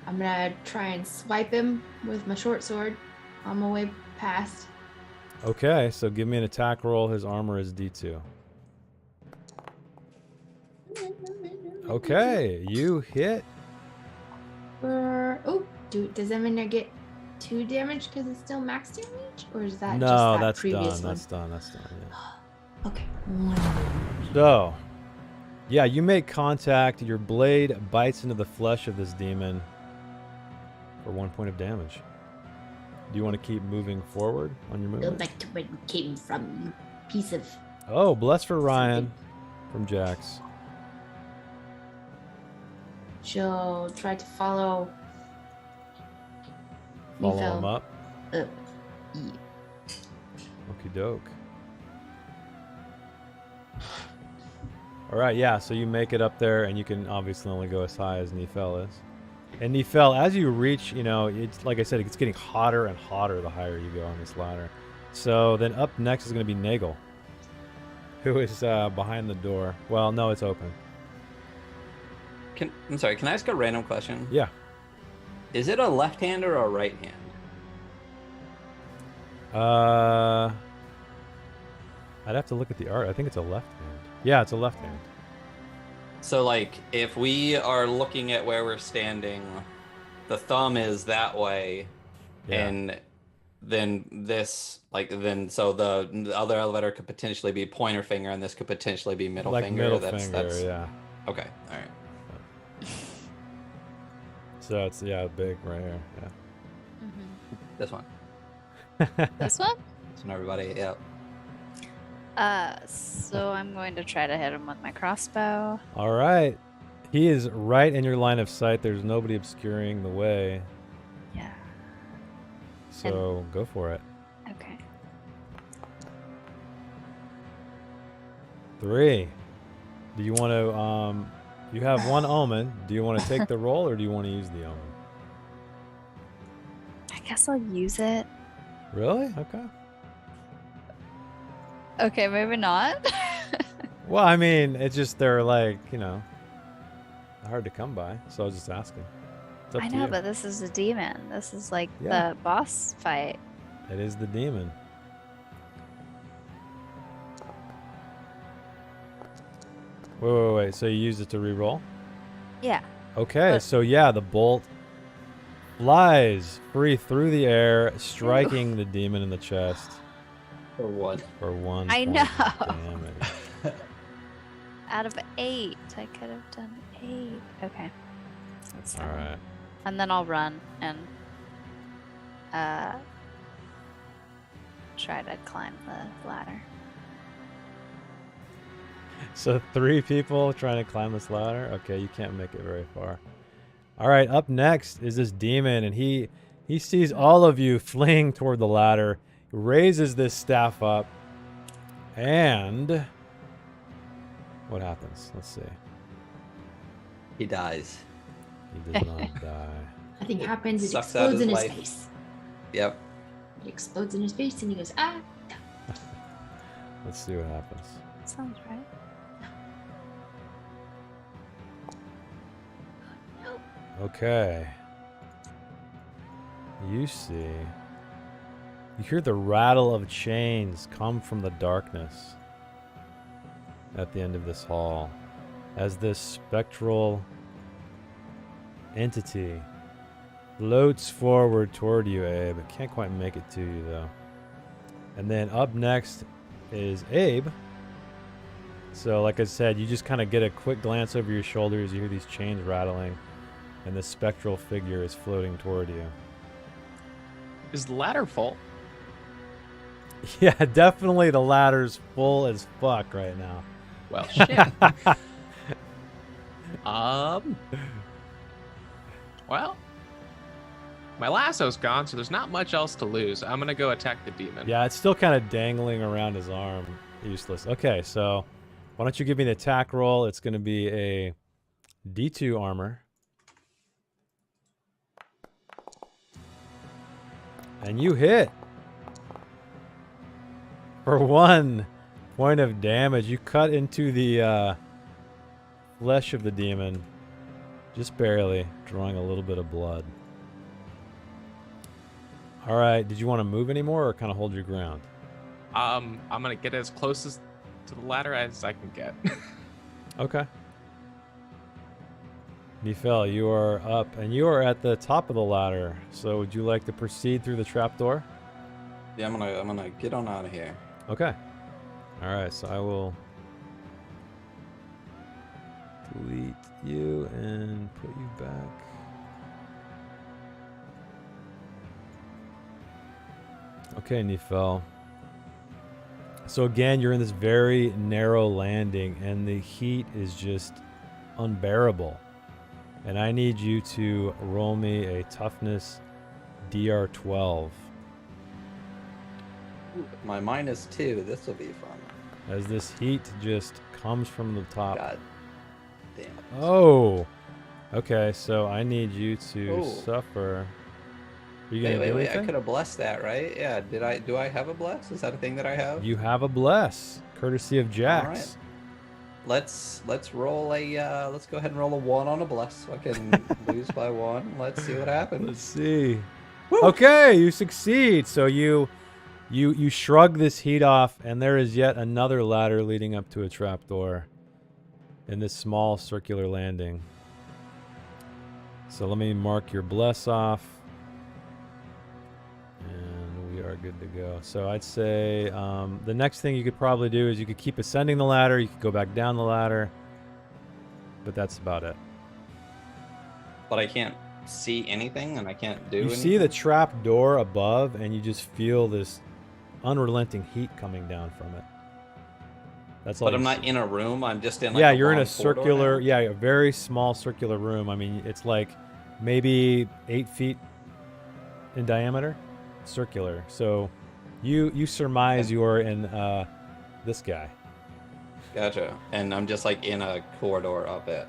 I'm gonna try and swipe him with my short sword on my way past. Okay, so give me an attack roll. His armor is D2. Okay, you hit. Does that mean I get 2 damage because it's still max damage, or is that just No, that that's previous done. one? That's done. That's done. Yeah. Okay. So, yeah, you make contact. Your blade bites into the flesh of this demon for 1 point of damage. Do you want to keep moving forward on your Go movement? back to where we came from, you piece of. Oh, bless for Ryan from Jax. She'll try to follow. Follow Nephil him up. up. Yeah. Okie doke. All right, yeah, so you make it up there, and you can obviously only go as high as Nefel is. And Nefel, as you reach, it's like I said, it's getting hotter and hotter the higher you go on this ladder. So then up next is going to be Nagel, who is behind the door. Well, no, it's open. I'm sorry. Can I ask a random question? Yeah. Is it a left hand or a right hand? I'd have to look at the art. I think it's a left hand. Yeah, it's a left hand. So, like, if we are looking at where we're standing, the thumb is that way, Yeah. and then so the other elevator could potentially be pointer finger, and this could potentially be middle Like finger. middle that's finger, yeah. Okay, all right. So it's, big right here. Yeah. This one. This one? This one, everybody. Yeah. So I'm going to try to hit him with my crossbow. All right. He is right in your line of sight. There's nobody obscuring the way. Yeah. So go for it. Okay. 3. Do you want to? You have one omen. Do you want to take the roll, or do you want to use the omen? I guess I'll use it. Really? Okay. Okay, maybe not. Well, I mean, it's just they're like, hard to come by. So I was just asking. It's up I to know, you. but this is a demon. This is like Yeah. the boss fight. It is the demon. Wait. So you used it to re-roll? Yeah. Okay, But- so yeah, the bolt flies free through the air, striking the demon in the chest For one. for 1 I point of know. damage. Out of 8, I could have done 8. Okay. So that's All 7. right. And then I'll run and try to climb the ladder. So 3 people trying to climb this ladder. Okay, you can't make it very far. All right, up next is this demon, and he sees all of you fleeing toward the ladder, raises this staff up, and what happens? Let's see. He dies. He does not die. Nothing happens. It Sucks out explodes his in his life. face. Yep. It explodes in his face, and he goes, ah. Let's see what happens. Sounds right. Nope. Okay. You hear the rattle of chains come from the darkness at the end of this hall as this spectral entity floats forward toward you, Abe. It can't quite make it to you, though. And then up next is Abe. So, like I said, you just kind of get a quick glance over your shoulders. You hear these chains rattling, and this spectral figure is floating toward you. Is the ladder full? Yeah, definitely the ladder's full as fuck right now. Well, shit. Well, my lasso's gone, so there's not much else to lose. I'm gonna go attack the demon. Yeah, it's still kind of dangling around his arm. Useless. Okay, so why don't you give me an attack roll? It's going to be a D2 armor. And you hit. For 1 point of damage, you cut into the flesh of the demon. Just barely, drawing a little bit of blood. All right, did you want to move anymore or kind of hold your ground? I'm gonna get as close to the ladder as I can get. Okay. Nifel, you are up, and you are at the top of the ladder. So would you like to proceed through the trapdoor? Yeah, I'm gonna get on out of here. Okay. All right, so I will delete you and put you back. Okay, Nifel. So again, you're in this very narrow landing, and the heat is just unbearable. And I need you to roll me a toughness DR12. My -2. This will be fun. As this heat just comes from the top. God damn it. Oh! Okay, so I need you to Oh. suffer. Are you gonna Wait. do I anything? could have blessed that, right? Yeah. Do I have a bless? Is that a thing that I have? You have a bless, courtesy of Jax. Let's roll a let's go ahead and roll a 1 on a bless so I can lose by 1. Let's see what happens. Let's see. Woo! Okay, you succeed. So you shrug this heat off, and there is yet another ladder leading up to a trapdoor in this small circular landing. So let me mark your bless off. And we are good to go. So I'd say the next thing you could probably do is you could keep ascending the ladder. You could go back down the ladder. But that's about it. But I can't see anything, and I can't do You anything. see the trap door above, and you just feel this unrelenting heat coming down from it. That's all. But I'm you not see. in a room. I'm just in. Like, Yeah, you're in long a circular. corridor now? Yeah, a very small circular room. I mean, it's like maybe 8 feet in diameter, circular. So you surmise you are in this guy. Gotcha. And I'm just like in a corridor up it.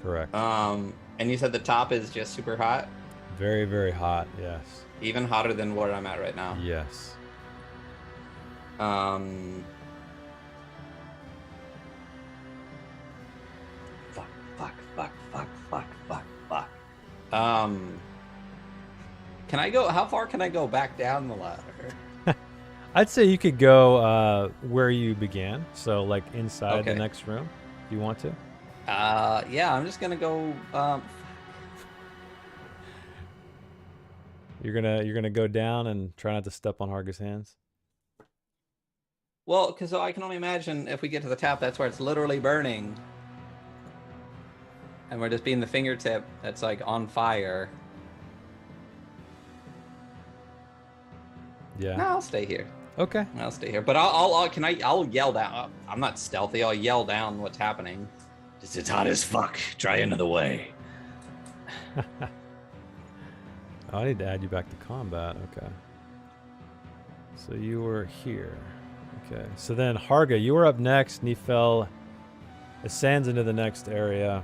Correct. And you said the top is just super hot? Very, very hot. Yes. Even hotter than where I'm at right now. Yes. Fuck. Can I go? How far can I go back down the ladder? I'd say you could go where you began, so like inside the Okay. next room. Do you want to? Yeah, I'm just gonna go. You're gonna go down and try not to step on Harga's hands. Well, because I can only imagine if we get to the top, that's where it's literally burning, and we're just being the fingertip that's like on fire. Yeah. No, I'll stay here. Okay. I'll stay here. But I'll yell down. I'm not stealthy. I'll yell down what's happening. It's hot as fuck. Try another way. Oh, I need to add you back to combat. Okay. So you were here. Okay. So then Harga, you were up next. Nifel ascends into the next area,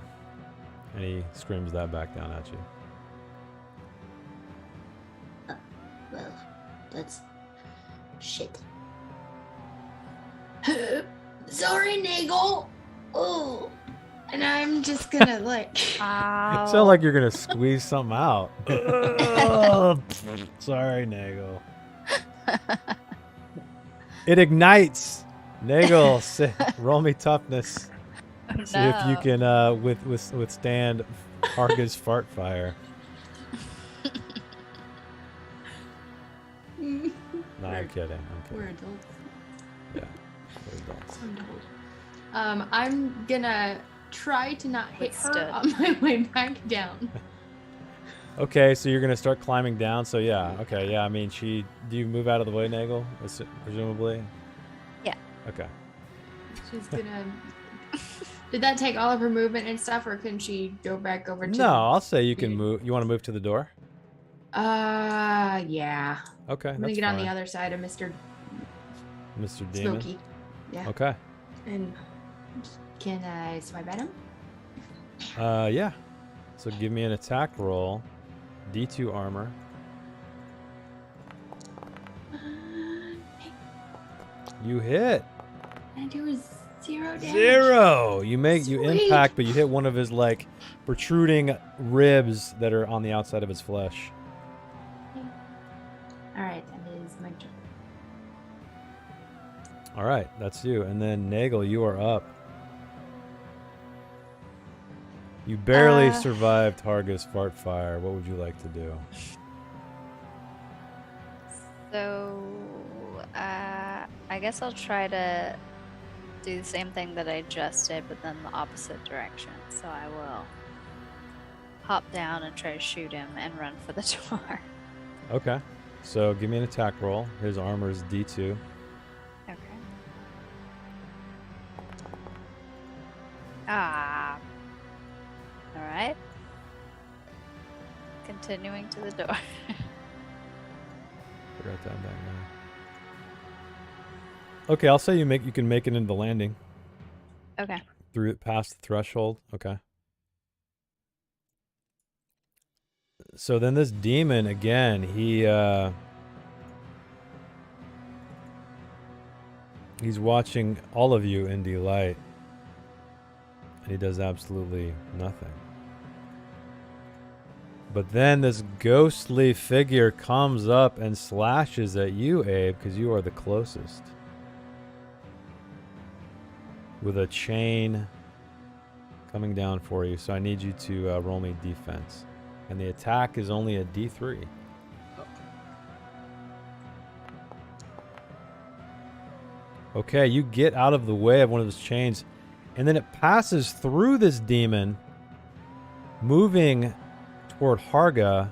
and he screams that back down at you. Well, that's shit. Sorry, Nagel. Oh, and I'm just gonna like. Ow. It sounds like you're gonna squeeze something out. Oh, sorry, Nagel. It ignites. Nagel, roll me toughness. Oh, See if you no. can withstand Harga's fart fire. No, I'm kidding. We're adults. Yeah, we're adults. I'm told. I'm gonna try to not hit her Withstood. on my way back down. Okay, so you're gonna start climbing down. So yeah, okay, yeah. I mean, do you move out of the way, Nagel? Presumably. Yeah. Okay. She's gonna. Did that take all of her movement and stuff, or can she go back over to? No, I'll say you can move. You want to move to the door? Yeah. Okay, I'm gonna that's get on the fine. other side of Mr. Demon. Smoky. Yeah. Okay. And can I swipe at him? Yeah. So give me an attack roll. D2 armor. You hit. And it was 0 damage. 0. You Sweet. impact, but you hit one of his like protruding ribs that are on the outside of his flesh. All right, that is my turn. All right, that's you. And then Nagel, you are up. You barely survived Harga's fart fire. What would you like to do? So, I guess I'll try to do the same thing that I just did, but then the opposite direction. So I will hop down and try to shoot him and run for the door. Okay. So give me an attack roll. His armor is D2. Okay. Ah. All right. Continuing to the door. Forgot that back now. Okay, I'll say you can make it into the landing. Okay. Past the threshold. Okay. So then this demon again, he's watching all of you in delight. And he does absolutely nothing. But then this ghostly figure comes up and slashes at you, Abe, because you are the closest. With a chain coming down for you. So I need you to roll me defense. And the attack is only a D3. Okay, you get out of the way of one of those chains. And then it passes through this demon, moving toward Harga,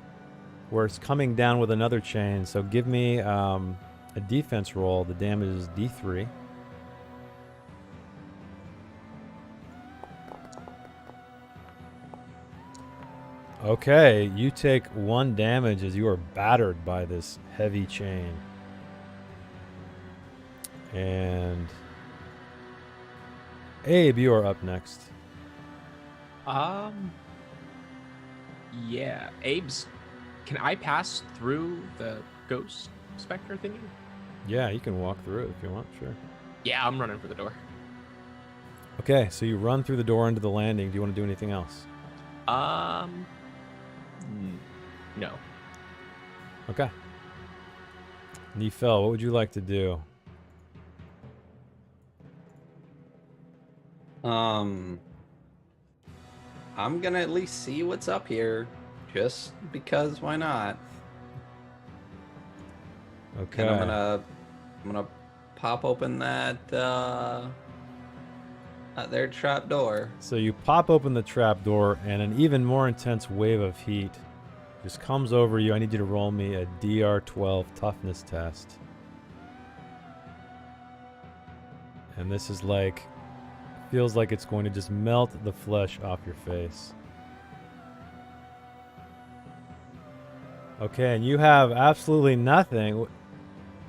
where it's coming down with another chain. So give me a defense roll. The damage is D3. Okay, you take 1 damage as you are battered by this heavy chain. Abe, you are up next. Yeah, Abe's. Can I pass through the ghost specter thingy? Yeah, you can walk through it if you want, sure. Yeah, I'm running for the door. Okay, so you run through the door into the landing. Do you want to do anything else? No. Okay. Nefel, what would you like to do? I'm gonna at least see what's up here, just because why not? Okay. And I'm gonna pop open that their trap door. So you pop open the trap door, and an even more intense wave of heat just comes over you. I need you to roll me a DR12 toughness test. And this is like, feels like it's going to just melt the flesh off your face. Okay, and you have absolutely nothing.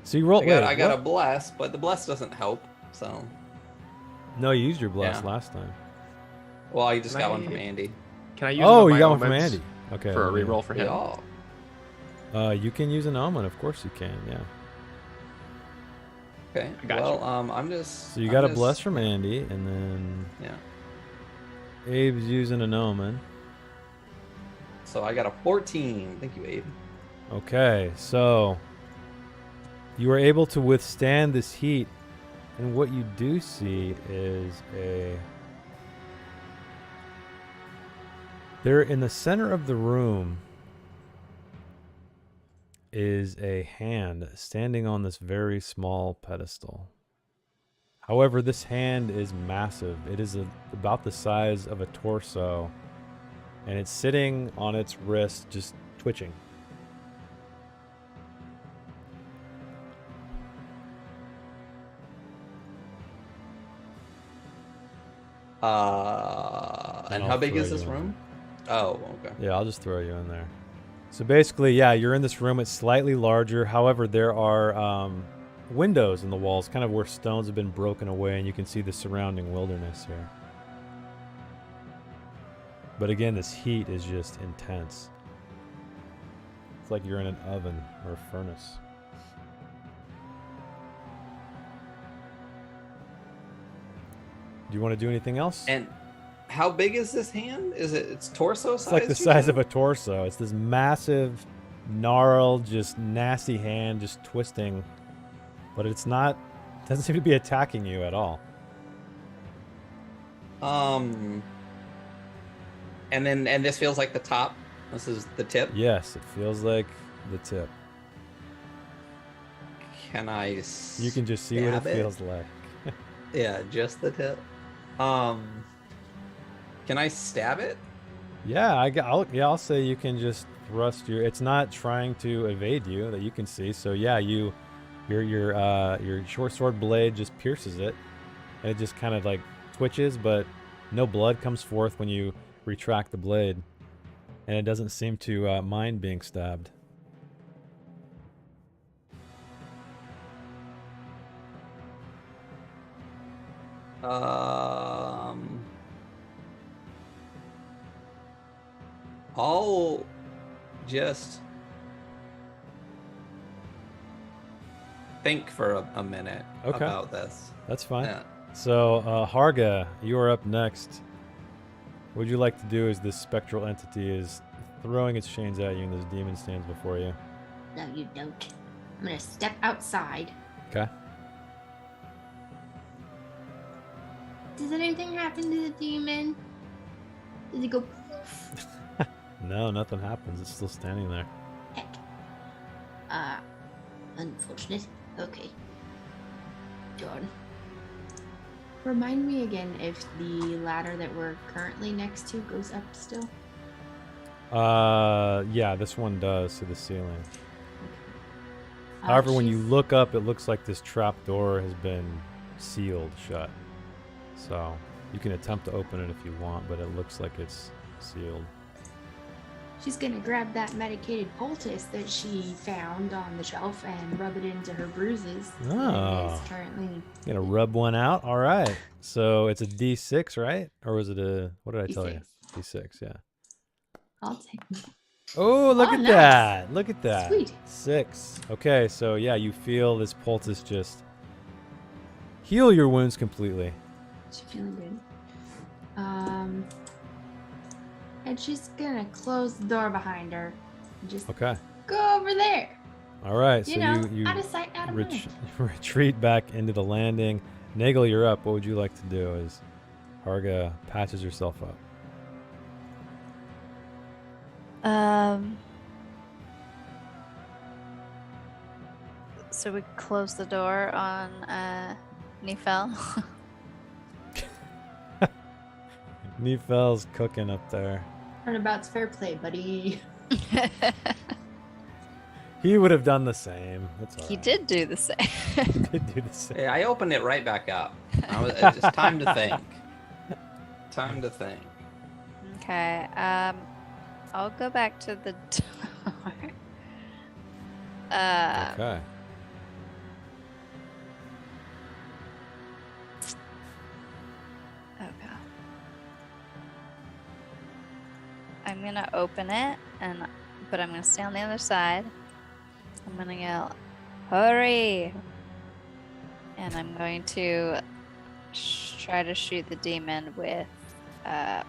So you roll. I got a bless, but the bless doesn't help. So. No, you used your bless Yeah. last time. Well, I just Can got I- one from Andy. Can I use? Oh, one of you my got one from omens Andy. Okay. for a let me- reroll for him. Yeah. You can use an omen, of course you can. Yeah. Okay. I got Well, you. I'm just. So you I'm got a just- bless from Andy, and then Yeah. Abe's using an omen. So I got a 14. Thank you, Abe. Okay, so you are able to withstand this heat, and what you do see is there in the center of the room is a hand standing on this very small pedestal. However, this hand is massive. It is about the size of a torso, and it's sitting on its wrist, just twitching. And I'll how big throw is this you in room? Oh, okay. Yeah, I'll just throw you in there. So basically, yeah, you're in this room. It's slightly larger. However, there are windows in the walls, kind of where stones have been broken away, and you can see the surrounding wilderness here. But again, this heat is just intense. It's like you're in an oven or a furnace. Do you want to do anything else? And how big is this hand? Is it its torso size? It's like the size of a torso. It's this massive, gnarled, just nasty hand just twisting. But it's not, doesn't seem to be attacking you at all. And this feels like the top. This is the tip. Yes, it feels like the tip. Can I? You can just see what it stab feels like. Yeah, just the tip. Can I stab it? Yeah, I'll say you can just thrust your. It's not trying to evade you that you can see. So yeah, your short sword blade just pierces it, and it just kind of like twitches, but no blood comes forth when you retract the blade, and it doesn't seem to mind being stabbed. I'll just think for a minute about this. That's fine. Yeah. So, Harga, you are up next. What would you like to do as this spectral entity is throwing its chains at you and this demon stands before you? No, you don't. I'm gonna step outside. Okay. Does anything happen to the demon? Does it go poof? No, nothing happens. It's still standing there. Heck. Unfortunate. Okay. Darn. Remind me again if the ladder that we're currently next to goes up still. Yeah, this one does to the ceiling. However, when you she's- look up, it looks like this trap door has been sealed shut. So you can attempt to open it if you want, but it looks like it's sealed. She's gonna grab that medicated poultice that she found on the shelf and rub it into her bruises. Oh. That is currently Gonna rub one out. All right. So it's a D6, right? Or was it a? What did I tell you? D6. Yeah. I'll take it. Oh, look Oh, at nice. that! Look at that. Sweet. 6. Okay, so yeah, you feel this poultice just heal your wounds completely. She's feeling good. And she's gonna close the door behind her. And just Okay. go over there. All right. You So know, you out of sight, out of mind. retreat back into the landing. Nagel, you're up. What would you like to do as Harga patches herself up? So we close the door on Nifel. Nefel's cooking up there. Turnabout's fair play, buddy. He would have done the same. That's all He right. did do the same. He did do the same. Hey, I opened it right back up. It's time to think. Time to think. Okay. I'll go back to the door. Okay. Okay. I'm gonna open it, but I'm gonna stay on the other side. I'm gonna yell, "Hurry!" And I'm going to try to shoot the demon with a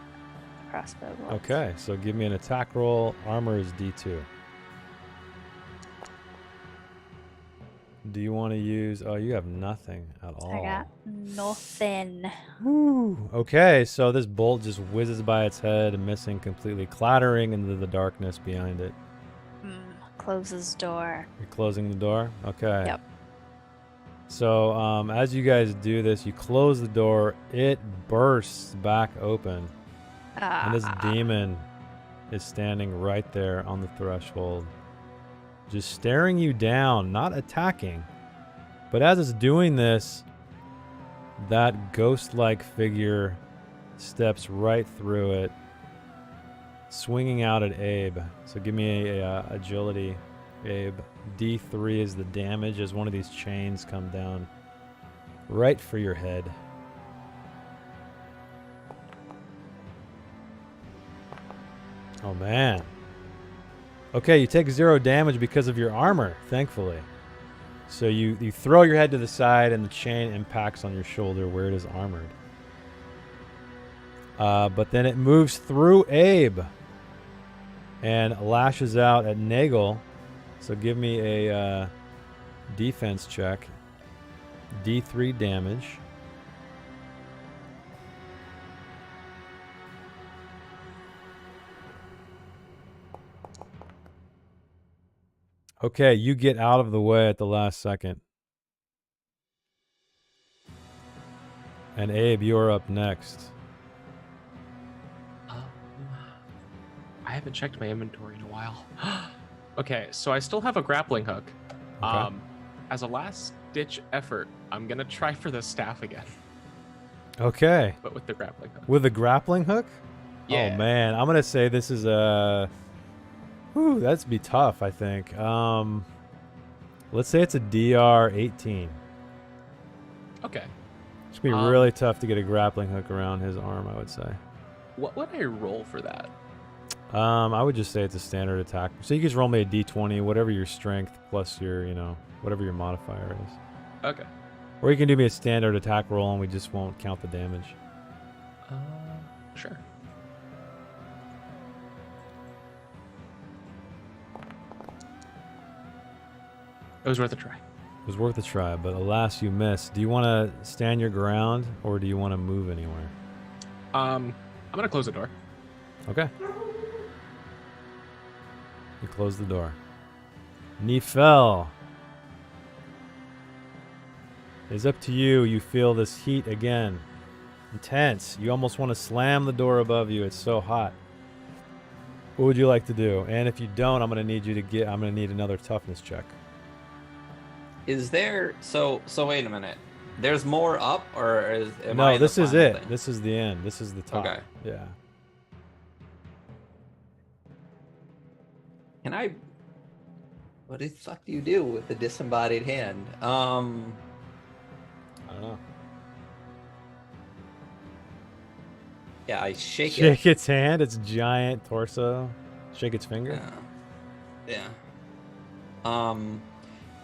crossbow bolt. Okay, so give me an attack roll. Armor is D2. Do you want to use... Oh, you have nothing at all. I got nothing. Woo. Okay, so this bolt just whizzes by its head, missing completely, clattering into the darkness behind it. Closes door. You're closing the door? Okay. Yep. So as you guys do this, you close the door. It bursts back open. And this demon is standing right there on the threshold, just staring you down, not attacking. But as it's doing this, that ghost-like figure steps right through it, swinging out at Abe. So give me a agility, Abe. D3 is the damage as one of these chains come down right for your head. Oh man. Okay, you take 0 damage because of your armor, thankfully. So you throw your head to the side and the chain impacts on your shoulder where it is armored. But then it moves through Abe and lashes out at Nagel. So give me a defense check. D3 damage. Okay, you get out of the way at the last second. And Abe, you're up next. I haven't checked my inventory in a while. Okay, so I still have a grappling hook. Okay. As a last-ditch effort, I'm gonna try for the staff again, Okay. but with the grappling hook. With a grappling hook? Yeah. Oh man, I'm gonna say this is a... Whew, that's be tough, I think. Let's say it's a DR 18. Okay. It's gonna be really tough to get a grappling hook around his arm, I would say. What would I roll for that? I would just say it's a standard attack. So you can just roll me a D20, whatever your strength plus your, whatever your modifier is. Okay. Or you can do me a standard attack roll and we just won't count the damage. Sure. It was worth a try. It was worth a try, but alas, you missed. Do you want to stand your ground or do you want to move anywhere? I'm gonna close the door. Okay. You close the door. Nifel. It's up to you. You feel this heat again. Intense. You almost want to slam the door above you. It's so hot. What would you like to do? And if you don't, I'm going to need another toughness check. Is there so wait a minute. There's more up or is am I No, in the this is final it. thing? This is the end. This is the top. Okay. Yeah. Can I? What the fuck do you do with the disembodied hand? I don't know. Yeah, I shake Shake its hand, its giant torso. Shake its finger. Yeah.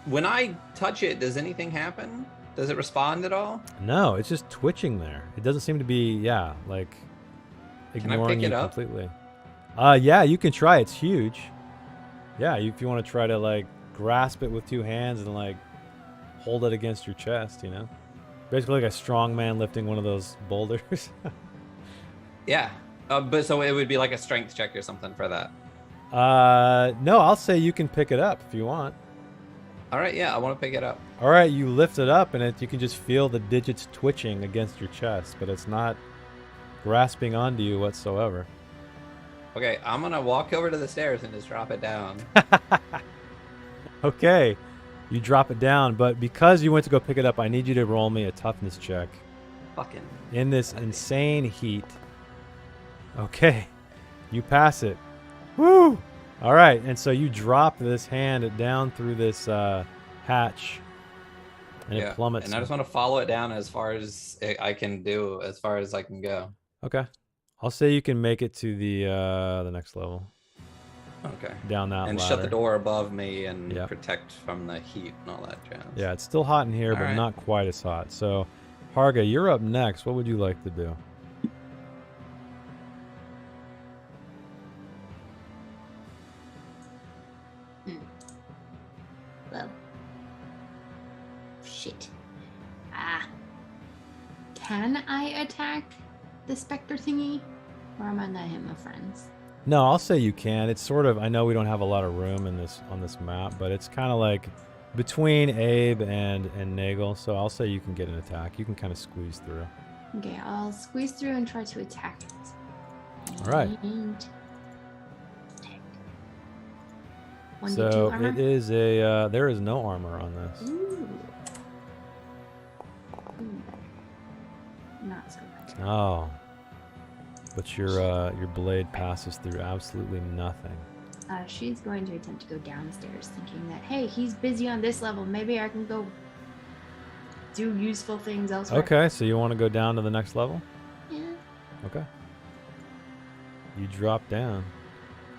When I touch it, does anything happen? Does it respond at all? No, it's just twitching there. It doesn't seem to be, like ignoring pick you it up? completely. Yeah, you can try. It's huge. Yeah, if you want to try to like grasp it with two hands and like hold it against your chest, basically like a strong man lifting one of those boulders. Yeah. But so it would be like a strength check or something for that. No, I'll say you can pick it up if you want. All right, yeah, I want to pick it up. All right, you lift it up and you can just feel the digits twitching against your chest, but it's not grasping onto you whatsoever. Okay, I'm gonna walk over to the stairs and just drop it down. Okay, you drop it down, but because you went to go pick it up, I need you to roll me a toughness check. Fucking. In this insane heat. Okay, you pass it. Woo! All right, and so you drop this hand down through this hatch, and it plummets. And I just want to follow it down as far as I can do, as far as I can go. Okay, I'll say you can make it to the next level. Okay. Down that and ladder. Shut the door above me and protect from the heat and all that jazz. Yeah, it's still hot in here, but not quite as hot. So, Harga, you're up next. What would you like to do? Well. Shit. Can I attack the specter thingy? Or am I not him of friends? No, I'll say you can. It's sort of, I know we don't have a lot of room on this map, but it's kind of like between Abe and Nagel, so I'll say you can get an attack. You can kind of squeeze through. Okay, I'll squeeze through and try to attack it. All right. So it is there is no armor on this. Ooh. Not so much. Oh. But your blade passes through absolutely nothing. She's going to attempt to go downstairs, thinking that, hey, he's busy on this level. Maybe I can go do useful things elsewhere. Okay, so you want to go down to the next level? Yeah. Okay. You drop down.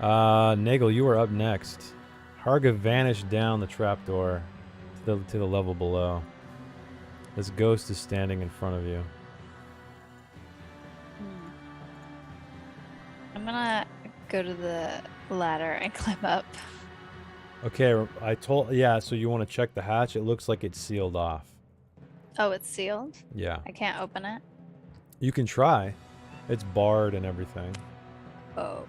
Nagel, you are up next. Harga vanished down the trapdoor to the level below. This ghost is standing in front of you. I'm gonna go to the ladder and climb up. Okay, so you want to check the hatch? It looks like it's sealed off. Oh, it's sealed? Yeah. I can't open it? You can try. It's barred and everything. Oh.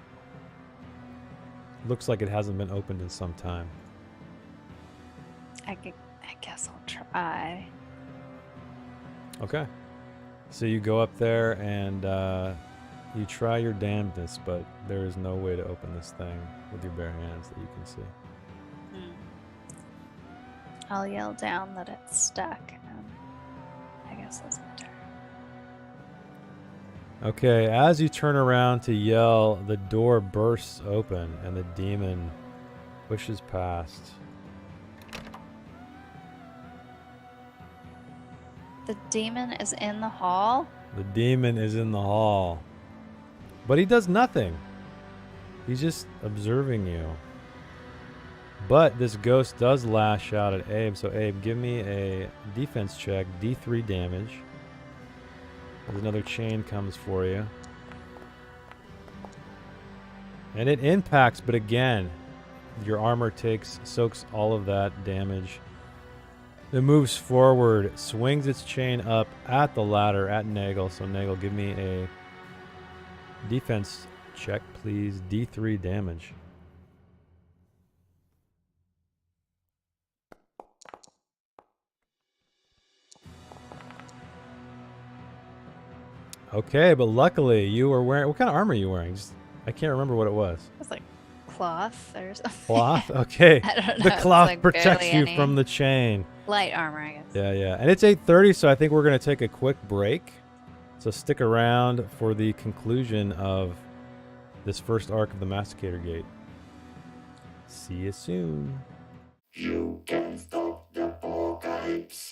Looks like it hasn't been opened in some time. I guess I'll try. Okay. So you go up there and you try your damnedest, but there is no way to open this thing with your bare hands that you can see. I'll yell down that it's stuck, and I guess that's my turn. Okay, as you turn around to yell, the door bursts open and the demon pushes past. The demon is in the hall? The demon is in the hall. But he does nothing. He's just observing you. But this ghost does lash out at Abe. So Abe, give me a defense check, D3 damage. As another chain comes for you. And it impacts, but again, your armor soaks all of that damage. It moves forward, swings its chain up at the ladder at Nagel. So Nagel, give me a defense check, please. D3 damage. Okay, but luckily you were wearing... What kind of armor are you wearing? I can't remember what it was. It's like cloth or something. Cloth? Okay. I don't know. The cloth like protects you any from the chain. light armor, I guess. Yeah. And it's 8:30, so I think we're going to take a quick break. So stick around for the conclusion of this first arc of the Masticator Gate. See you soon. You can stop the apocalypse.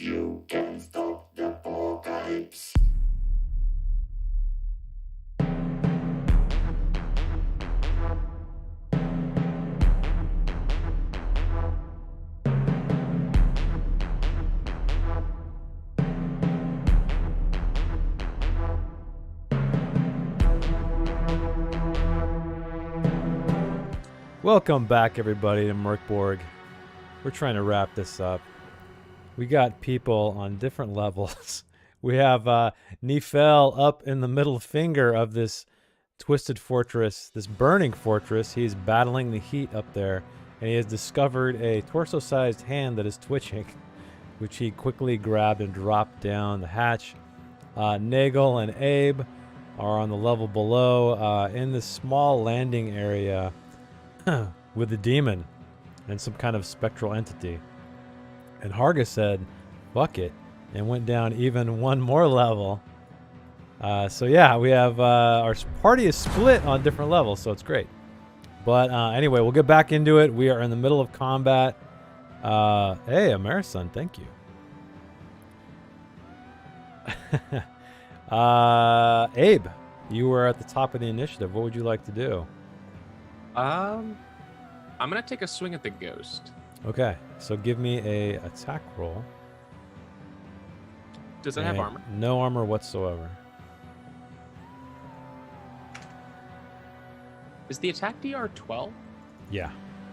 You can stop the Borg apes. Welcome back, everybody, to Mörk Borg. We're trying to wrap this up. We got people on different levels. We have Nifel up in the middle finger of this twisted fortress, this burning fortress. He's battling the heat up there, and he has discovered a torso-sized hand that is twitching, which he quickly grabbed and dropped down the hatch. Nagel and Abe are on the level below in this small landing area with a demon and some kind of spectral entity. And Harga said, fuck it, and went down even one more level. So yeah, we have our party is split on different levels, so it's great. But anyway, we'll get back into it. We are in the middle of combat. Hey, Amerison, thank you. Abe, you were at the top of the initiative. What would you like to do? I'm gonna take a swing at the ghost. Okay, so give me a attack roll. Does it have armor? No armor whatsoever. Is the attack DR 12? Yeah.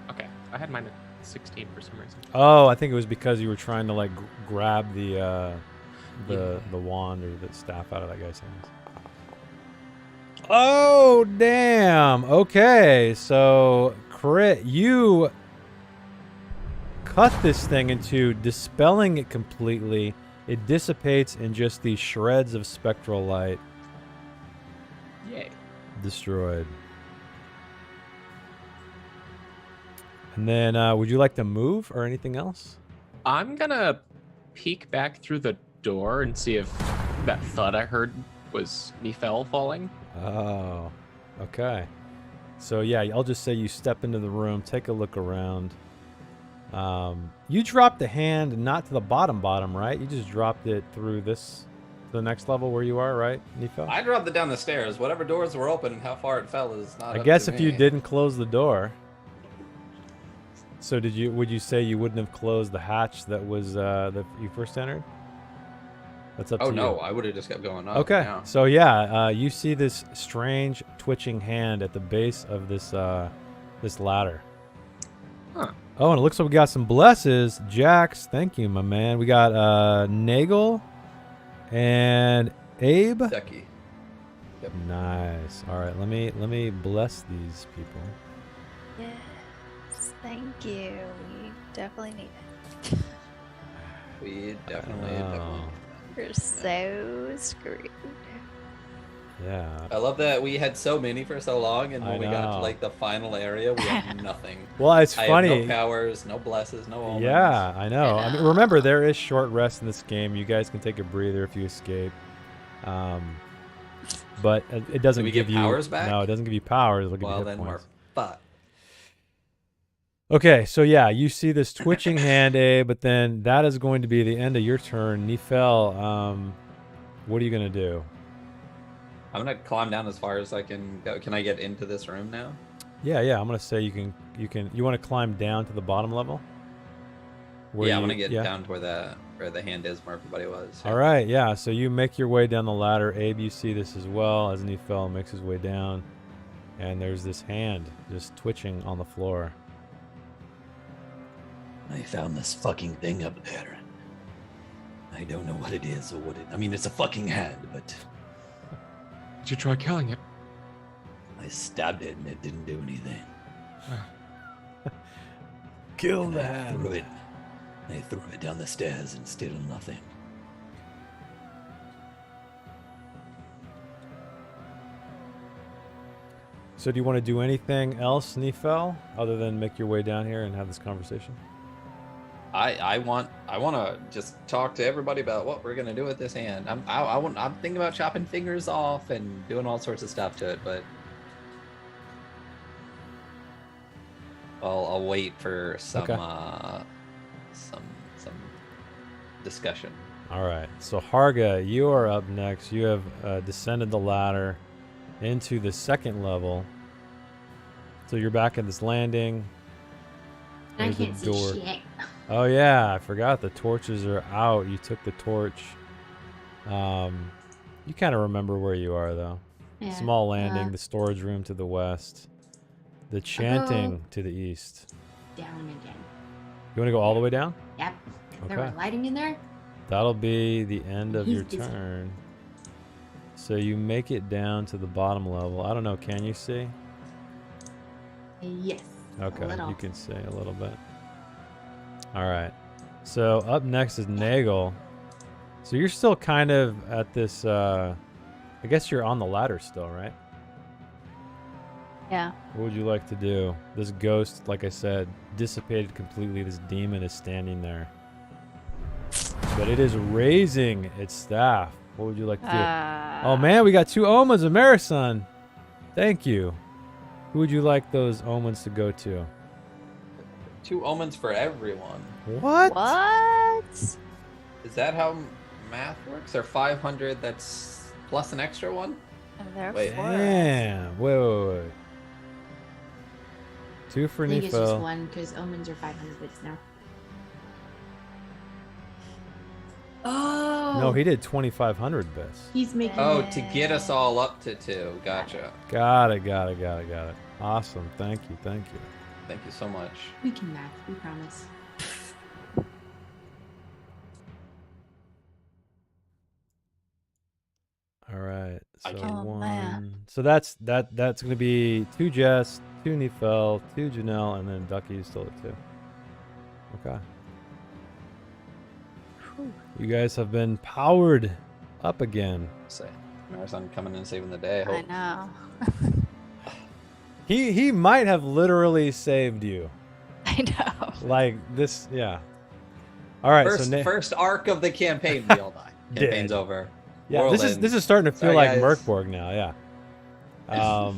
Okay, I had mine at 16 for some reason. Oh, I think it was because you were trying to like grab the wand or the staff out of that guy's hands. Oh, damn. Okay, so crit, you cut this thing into dispelling it completely. It dissipates in just these shreds of spectral light. Yay. Destroyed. And then, would you like to move or anything else? I'm gonna peek back through the door and see if that thud I heard was Nifel falling. Oh, okay. So yeah, I'll just say you step into the room, take a look around. You dropped the hand not to the bottom, right? You just dropped it through this, the next level where you are, right, Nifel? I dropped it down the stairs. Whatever doors were open and how far it fell is not I up guess to if me. you didn't close the door. So would you say you wouldn't have closed the hatch that was that you first entered? That's up to you. Oh no, I would have just kept going up. Okay. Yeah. So yeah, you see this strange twitching hand at the base of this this ladder. Huh. Oh, and it looks like we got some blesses. Jax, thank you, my man. We got Nagel and Abe. Ducky. Yep. Nice. All right, let me bless these people. Yes, thank you. We definitely need it. We definitely. We're so screwed. Yeah. I love that we had so many for so long, and I when we got to know. like the final area, we had nothing. Well, it's I funny. have no powers, no blesses, no omens. Yeah, I know. I mean, remember, there is short rest in this game. You guys can take a breather if you escape. But it doesn't Do we give get you powers back? No, it doesn't give you powers. It'll give Well, you hit then we're points. fucked. Okay, so yeah, you see this twitching hand, but then that is going to be the end of your turn. Nifel, what are you gonna do? I'm gonna climb down as far as I can go. Can I get into this room now? Yeah, I'm gonna say you can. You want to climb down to the bottom level? Where Yeah, I you- want to get down to where the hand is, where everybody was. All right, yeah. So you make your way down the ladder. Abe, you see this as well as Nifel makes his way down, and there's this hand just twitching on the floor. I found this fucking thing up there. I don't know what it is or what it... I mean, it's a fucking hand, but Did you try killing it? I stabbed it and it didn't do anything. Kill And the I hand. threw it. I threw it down the stairs and still nothing. So do you want to do anything else, Nifel, other than make your way down here and have this conversation? I want to just talk to everybody about what we're gonna do with this hand. I'm thinking about chopping fingers off and doing all sorts of stuff to it, but I'll wait for some Okay. some discussion. All right. So Harga, you are up next. You have descended the ladder into the second level. So you're back at this landing. I There's a can't see door. shit. Oh yeah, I forgot the torches are out. You took the torch. You kind of remember where you are though. Yeah, Small landing, the storage room to the west, the chanting to the east. down again. You want to go all the way down? Yep. There Okay. was lighting in there. That'll be the end of He's your busy. turn. So you make it down to the bottom level. I don't know, can you see? Yes. Okay, A little. you can see a little bit. All right. So up next is Nagel. So you're still kind of at this, I guess you're on the ladder still, right? Yeah. What would you like to do? This ghost, like I said, dissipated completely. This demon is standing there. But it is raising its staff. What would you like to do? Oh man, we got 2 omens of Marisun. Thank you. Who would you like those omens to go to? 2 omens for everyone. What? What? Is that how math works? Or 500 that's plus an extra one? And they're Wait. for us. Damn. Wait. 2 for I think it's just Nifel. one because omens are 500 bits now. Oh. No, he did 2,500 bits. He's making. Oh, it. to get us all up to 2. Gotcha. Got it. Awesome. Thank you. Thank you so much. We can math. We promise. All right. I So can't- Oh, 1. man. So that's going to be 2 Jess, 2 Nifel, 2 Janelle, and then Ducky is still at 2. Okay. You guys have been powered up again. Say, Marathon coming in and saving the day. I I hope. know. He might have literally saved you. I know. Like this, yeah. All right, First arc of the campaign, we all die. Campaign's Dead. over. yeah, World this ends. is starting to feel Sorry, like guys. Mörkborg now, yeah.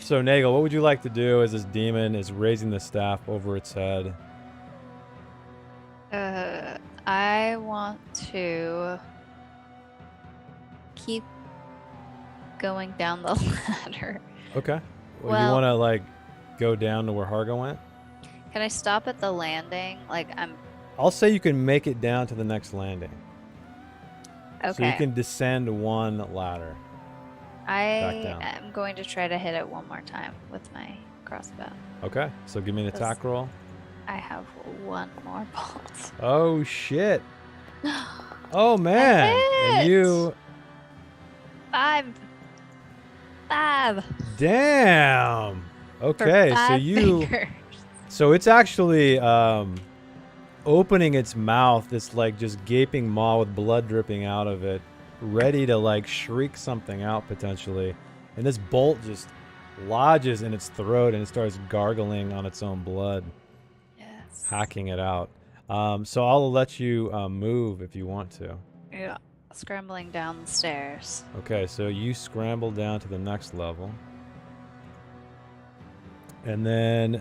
So Nagel, what would you like to do as this demon is raising the staff over its head? I want to keep going down the ladder. Okay. Well, you Well- want to like go down to where Harga went? Can I stop at the landing? Like I'll say you can make it down to the next landing. okay. So you can descend 1 ladder. I down. am going to try to hit it one more time with my crossbow. Okay. So give me an attack roll. I have 1 more bolt. Oh shit. Oh man. And hit! you 5. damn. For Okay, so 5 you fingers. so it's actually opening its mouth, this like just gaping maw with blood dripping out of it, ready to like shriek something out potentially. And this bolt just lodges in its throat and it starts gargling on its own blood, Yes. hacking it out. So I'll let you move if you want to. Yeah. Scrambling down the stairs. Okay, so you scramble down to the next level. And then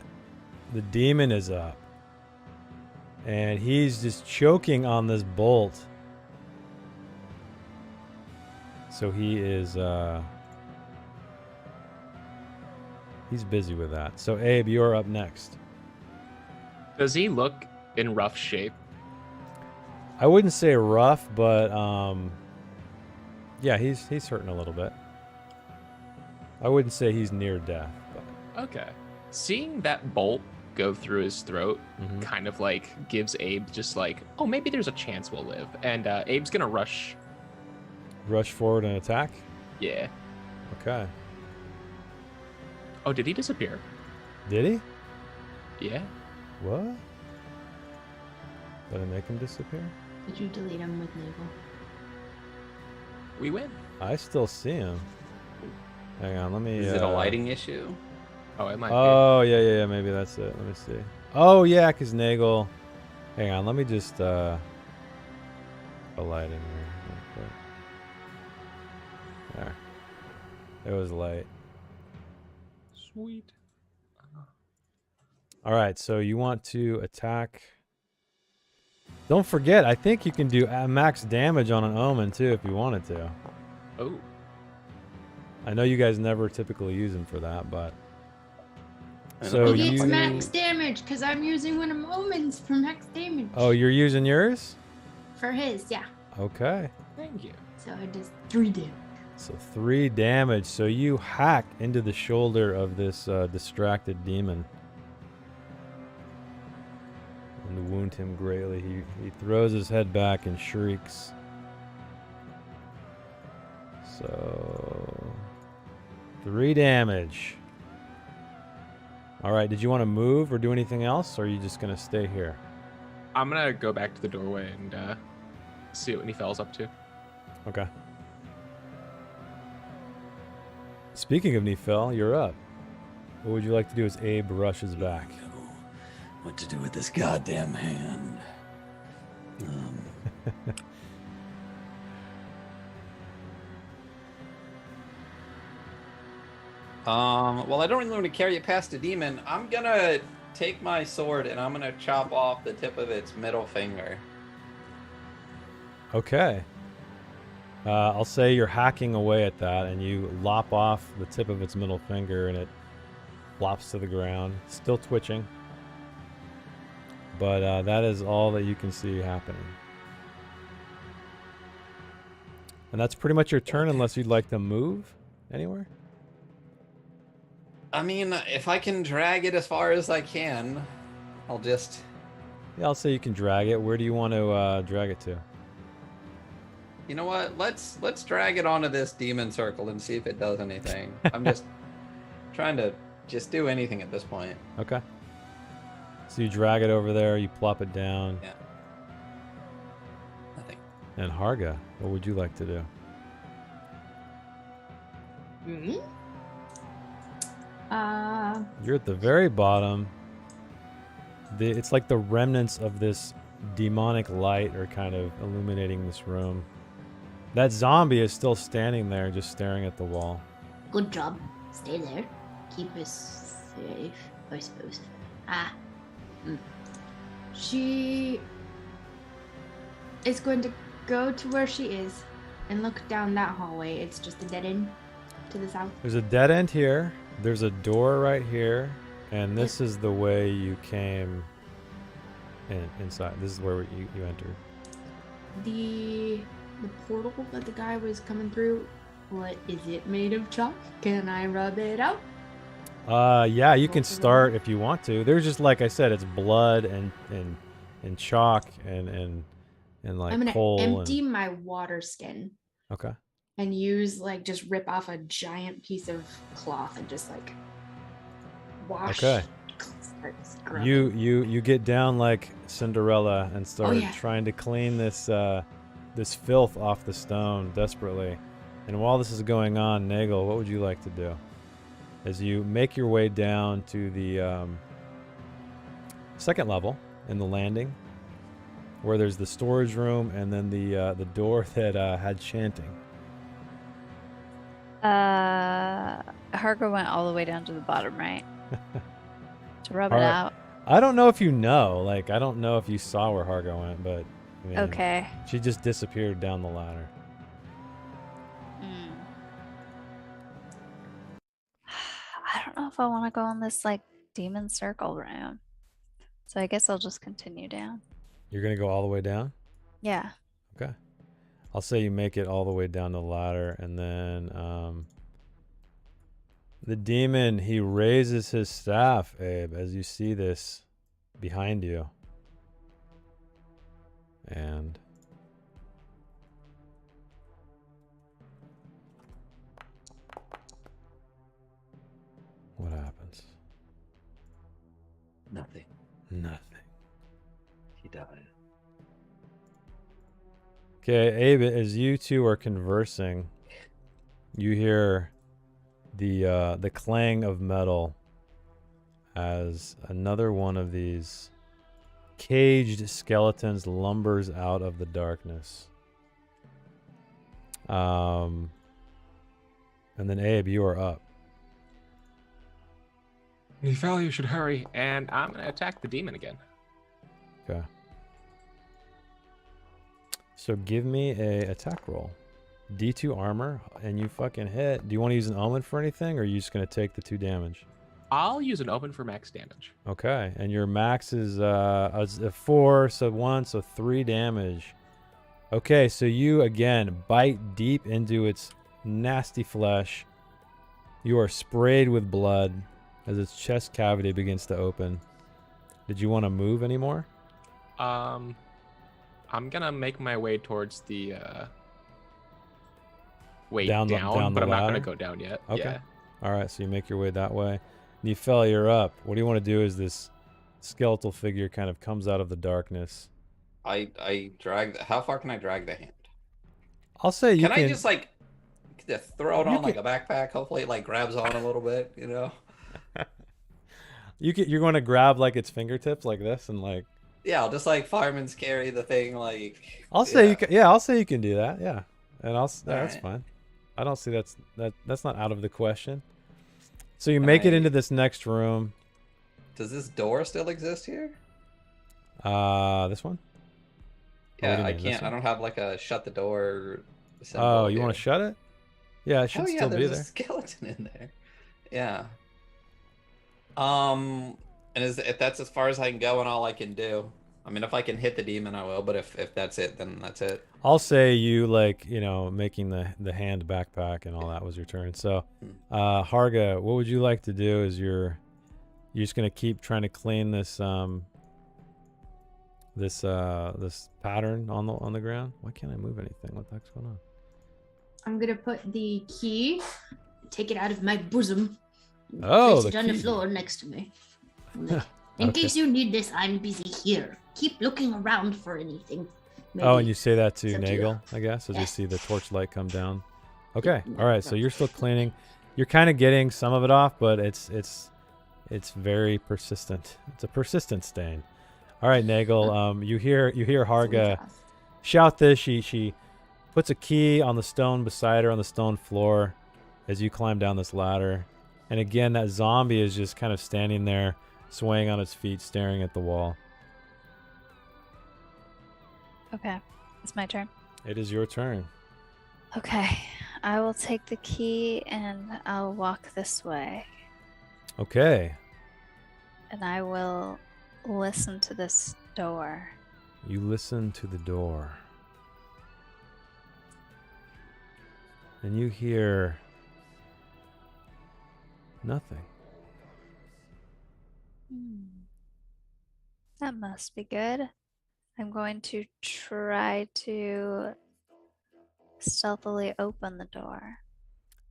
the demon is up. And he's just choking on this bolt. So he is he's busy with that. So Abe, you're up next. Does he look in rough shape? I wouldn't say rough, but yeah, he's hurting a little bit. I wouldn't say he's near death, but Okay. Seeing that bolt go through his throat Mhm. kind of like gives Abe just like, oh, maybe there's a chance we'll live. And Abe's gonna rush. rush forward and attack. Yeah. Okay. Oh, did he disappear? Did he? Yeah. What? Did I make him disappear? Did you delete him with Naval? We win. I still see him. Hang on, let me. Is it a lighting issue? Oh, it might Oh yeah, maybe that's it. Let me see. Oh yeah, cause Nagel. Hang on, let me just a lighting here. real quick. There. It was light. be. Sweet. All right, so you want to attack Don't forget, I think you can do max damage on an omen too if you wanted to. Oh. I know you guys never typically use them for that, but I don't so know. He gets you. max damage because I'm using one of Moments for max damage. Oh, you're using yours? For his, yeah. Okay. Thank you. So it does 3 damage. So 3 damage. So you hack into the shoulder of this distracted demon and wound him greatly. He throws his head back and shrieks. So 3 damage. All right. Did you want to move or do anything else, or are you just gonna stay here? I'm gonna go back to the doorway and see what Nefel's up to. Okay. Speaking of Nefel, you're up. What would you like to do as Abe rushes back? What to do with this goddamn hand? Well, I don't really want to carry it past a demon. I'm gonna take my sword and I'm gonna chop off the tip of its middle finger. Okay. I'll say you're hacking away at that, and you lop off the tip of its middle finger, and it flops to the ground, still twitching. But that is all that you can see happening. And that's pretty much your turn, unless you'd like to move anywhere. I mean, if I can drag it as far as I can, I'll just... Yeah, I'll say you can drag it. Where do you want to drag it to? You know what? Let's drag it onto this demon circle and see if it does anything. I'm just trying to just do anything at this point. Okay. So you drag it over there, you plop it down. Yeah. Nothing. And Harga, what would you like to do? Mm-hmm. You're at the very bottom. It's like the remnants of this demonic light are kind of illuminating this room. That zombie is still standing there, just staring at the wall. Good job. Stay there. Keep us safe, I suppose. She is going to go to where she is and look down that hallway. It's just a dead end to the south. There's a dead end here. There's a door right here. And this is the way you came inside. This is where you entered. The portal that the guy was coming through, what is it made of chalk? Can I rub it out? Yeah, you can start if you want to. There's just, like I said, it's blood and chalk and like I'm gonna coal. empty my water skin Okay. and use just rip off a giant piece of cloth and just wash. Okay. Start scrubbing. You get down like Cinderella and start trying to clean this this filth off the stone desperately. And while this is going on, Nagel, what would you like to do? As you make your way down to the second level in the landing, where there's the storage room and then the door that had chanting. Hargo went all the way down to the bottom, right? To rub it Har- out. I don't know if you know. Like, I don't know if you saw where Hargo went, but I mean, Okay. she just disappeared down the ladder. I don't know if I want to go in this demon circle room. So I guess I'll just continue down. You're gonna go all the way down? Yeah. Okay. I'll say you make it all the way down the ladder, and then the demon, he raises his staff, Abe, as you see this behind you. And what happens? Nothing. Nothing. He died. Okay, Abe, as you two are conversing, you hear the clang of metal as another one of these caged skeletons lumbers out of the darkness. And then Abe, you are up. Nefel, you should hurry. And I'm gonna attack the demon again. Okay. So give me a attack roll. D2 armor, and you fucking hit. Do you want to use an omen for anything, or are you just going to take the 2 damage? I'll use an open for max damage. Okay, and your max is a 4, so 1, so 3 damage. Okay, so you again bite deep into its nasty flesh. You are sprayed with blood as its chest cavity begins to open. Did you want to move anymore? I'm gonna make my way towards the way Down down, the but I'm not ladder? gonna go down yet. Okay. Yeah. All right, so you make your way that way. Nefel, you're up. What do you want to do as this skeletal figure kind of comes out of the darkness? I drag. How far can I drag the hand? I'll say you Can can. I just like throw it You on like a backpack? Hopefully, it like grabs on a little bit. You know. You're going to grab like its fingertips like this and like. Yeah, I'll just like fireman's carry the thing. Like. I'll say yeah. you can. Yeah, I'll say you can do that. Yeah, and that's right. fine. I don't see that's not out of the question. So you make it into this next room. Does this door still exist here? This one. Yeah, what do you I mean, this can't. I one? don't have like a shut the door. symbol Oh, you want here. to shut it? Yeah, it should Oh yeah, still be there's a there. skeleton in there. Yeah. And if that's as far as I can go and all I can do. I mean, if I can hit the demon, I will. But if that's it, then that's it. I'll say you making the hand backpack and all that was your turn. So, Harga, what would you like to do? Is you're just gonna keep trying to clean this this pattern on the ground? Why can't I move anything? What the heck's going on? I'm gonna put the key, take it out of my bosom, and Oh, place the it on the key. floor next to me. Like, in Okay. case you need this, I'm busy here. Keep looking around for anything. Maybe. Oh, and you say that to It's up to you. Nagel, I guess, as you Yes. see the torchlight come down. Okay, Yeah, all right. So you're still cleaning. You're kind of getting some of it off, but it's very persistent. It's a persistent stain. All right, Nagel. You hear Harga shout this. She puts a key on the stone beside her on the stone floor as you climb down this ladder. And again, that zombie is just kind of standing there, swaying on its feet, staring at the wall. Okay, it's my turn. It is your turn. Okay, I will take the key and I'll walk this way. Okay. And I will listen to this door. You listen to the door. And you hear nothing. That must be good. I'm going to try to stealthily open the door.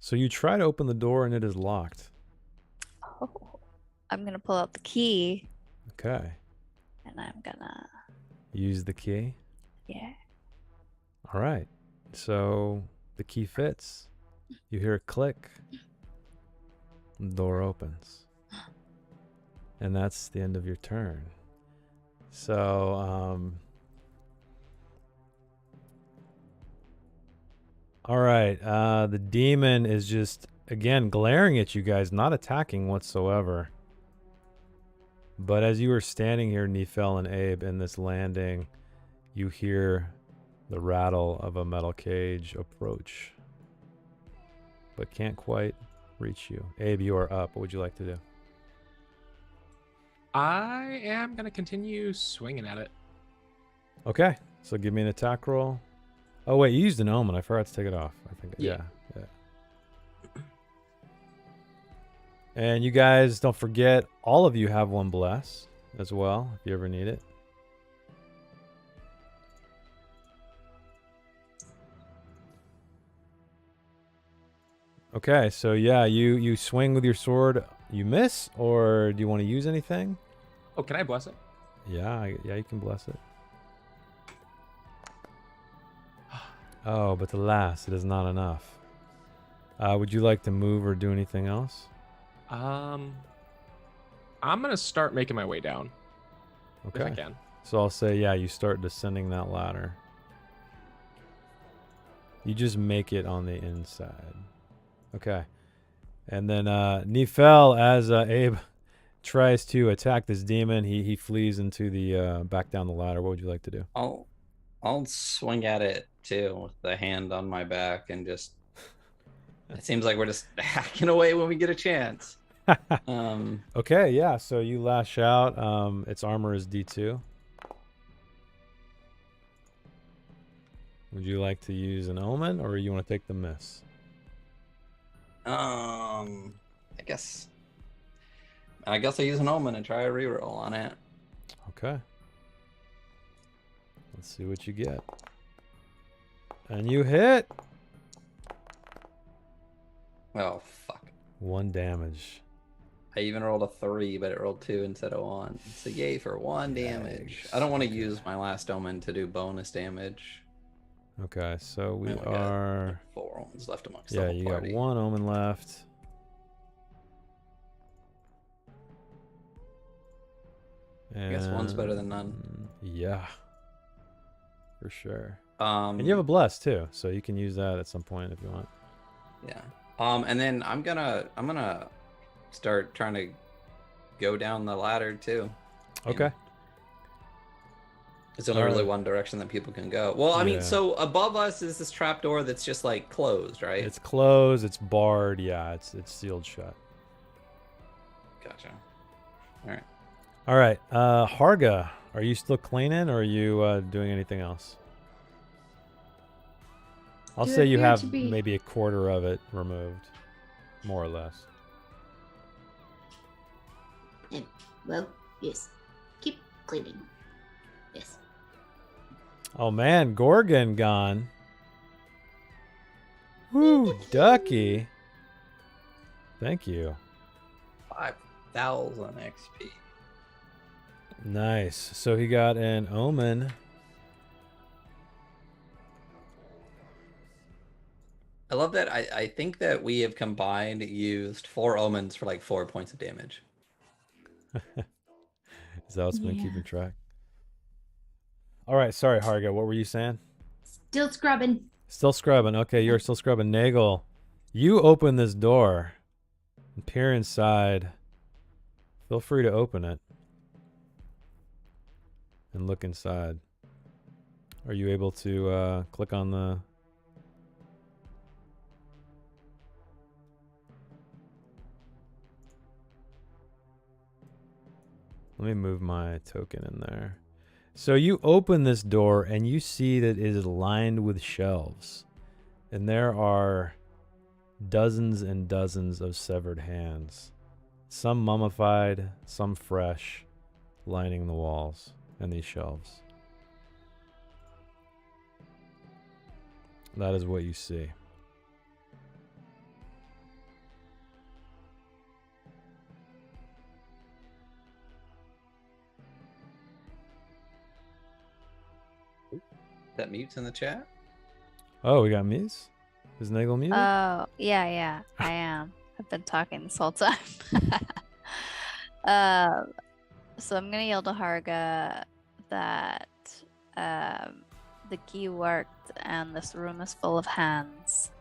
So you try to open the door and it is locked. Oh, I'm going to pull out the key Okay. and I'm going to, Use the key. yeah. All right. So the key fits. You hear a click. The door opens. And that's the end of your turn. So, all right. The demon is just, again, glaring at you guys, not attacking whatsoever. But as you are standing here, Nefel and Abe, in this landing, you hear the rattle of a metal cage approach. But can't quite reach you. Abe, you are up. What would you like to do? I am gonna continue swinging at it. Okay, so give me an attack roll. Oh wait, you used an omen. I forgot to take it off. I think. Yeah. And you guys, don't forget, all of you have one bless as well, if you ever need it. Okay, so yeah, you swing with your sword. You miss, or do you want to use anything? Oh, can I bless it? Yeah, you can bless it. Oh, but alas, it is not enough. Would you like to move or do anything else? I'm gonna start making my way down. Okay. If I can. So I'll say, yeah, you start descending that ladder. You just make it on the inside. Okay. And then Nefel, as Abe tries to attack this demon, he flees into the back down the ladder. What would you like to do? Oh, I'll swing at it too with the hand on my back and just. It seems like we're just hacking away when we get a chance. Okay, yeah. So you lash out. Its armor is D2. Would you like to use an omen, or you want to take the miss? I guess I use an omen and try a reroll on it. Okay. Let's see what you get. And you hit. Oh fuck! 1 damage. I even rolled a 3, but it rolled 2 instead of 1. So yay for 1 damage. I don't want to use my last omen to do bonus damage. Okay, so we got are 4 omens left amongst yeah. the You whole party. got 1 omen left. I guess one's better than none. Yeah, for sure. And And you have a bless too, so you can use that at some point if you want. Yeah. And then I'm gonna start trying to go down the ladder too. Okay. It's only really one direction that people can go. Well, I mean, so above us is this trapdoor that's just like closed, right? It's closed. It's barred. Yeah, it's sealed shut. Gotcha. All right. All right. Harga, are you still cleaning, or are you doing anything else? I'll say you have maybe a quarter of it removed, more or less. Well, yes. Keep cleaning. Yes. Oh man, Gorgon gone. Woo, Ducky. Thank you. 5,000 XP. Nice. So he got an omen. I love that. I think that we have combined used 4 omens for like 4 points of damage. Is that what's been keeping track? All right. Sorry, Harga. What were you saying? Still scrubbing. Still scrubbing. Okay, you're still scrubbing. Nagel, you open this door and peer inside. Feel free to open it and look inside. Are you able to click on the... Let me move my token in there. So you open this door and you see that it is lined with shelves. And there are dozens and dozens of severed hands. Some mummified, some fresh, lining the walls and these shelves. That is what you see. That mutes in the chat? Oh, we got mutes? Is Nagel muted? Oh, yeah, I am. I've been talking this whole time. So I'm gonna yell to Harga that the key worked and this room is full of hands.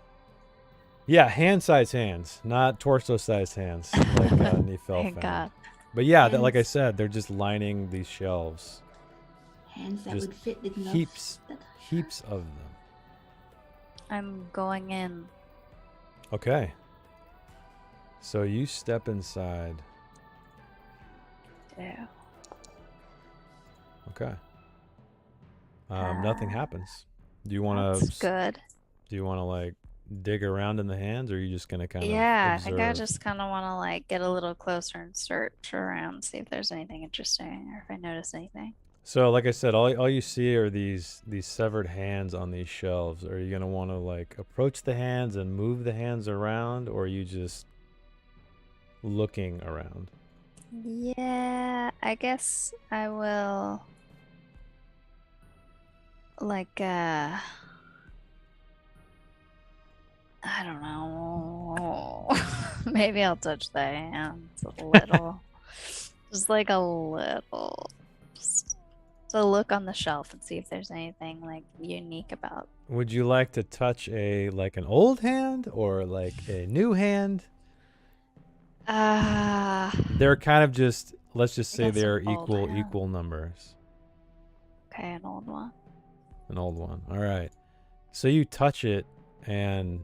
Yeah, hand-sized hands, not torso-sized hands, like Nifel Thank found. God. But yeah, like I said, they're just lining these shelves. Hands that Just would fit the gloves. heaps of them. I'm going in. Okay. So you step inside. Yeah. Okay. Nothing happens. Do you want to? That's good. Do you want to like dig around in the hands, or are you just gonna kind of? Yeah, I observe? think I just kind of want to like get a little closer and search around, see if there's anything interesting or if I notice anything. So, like I said, all you see are these severed hands on these shelves. Are you gonna want to like approach the hands and move the hands around, or are you just looking around? Yeah, I guess I will. Like, I don't know. Maybe I'll touch the hands a little. Just like a little. Just to look on the shelf and see if there's anything like unique about. Would you like to touch an old hand or like a new hand? They're kind of just, let's just say they're equal numbers. Okay, an old one. An old one. All right. So you touch it, and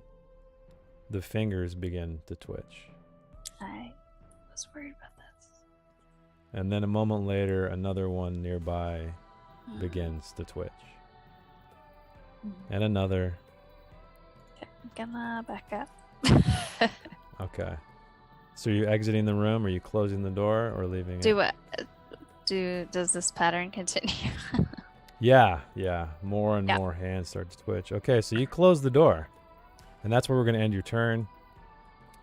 the fingers begin to twitch. I was worried about this. And then a moment later, another one nearby begins to twitch. And another. Okay, I'm gonna back up. Okay. So you're exiting the room, or you closing the door, or leaving it? Do what? Does this pattern continue? Yeah. More and more hands start to twitch. Okay, so you close the door. And that's where we're going to end your turn.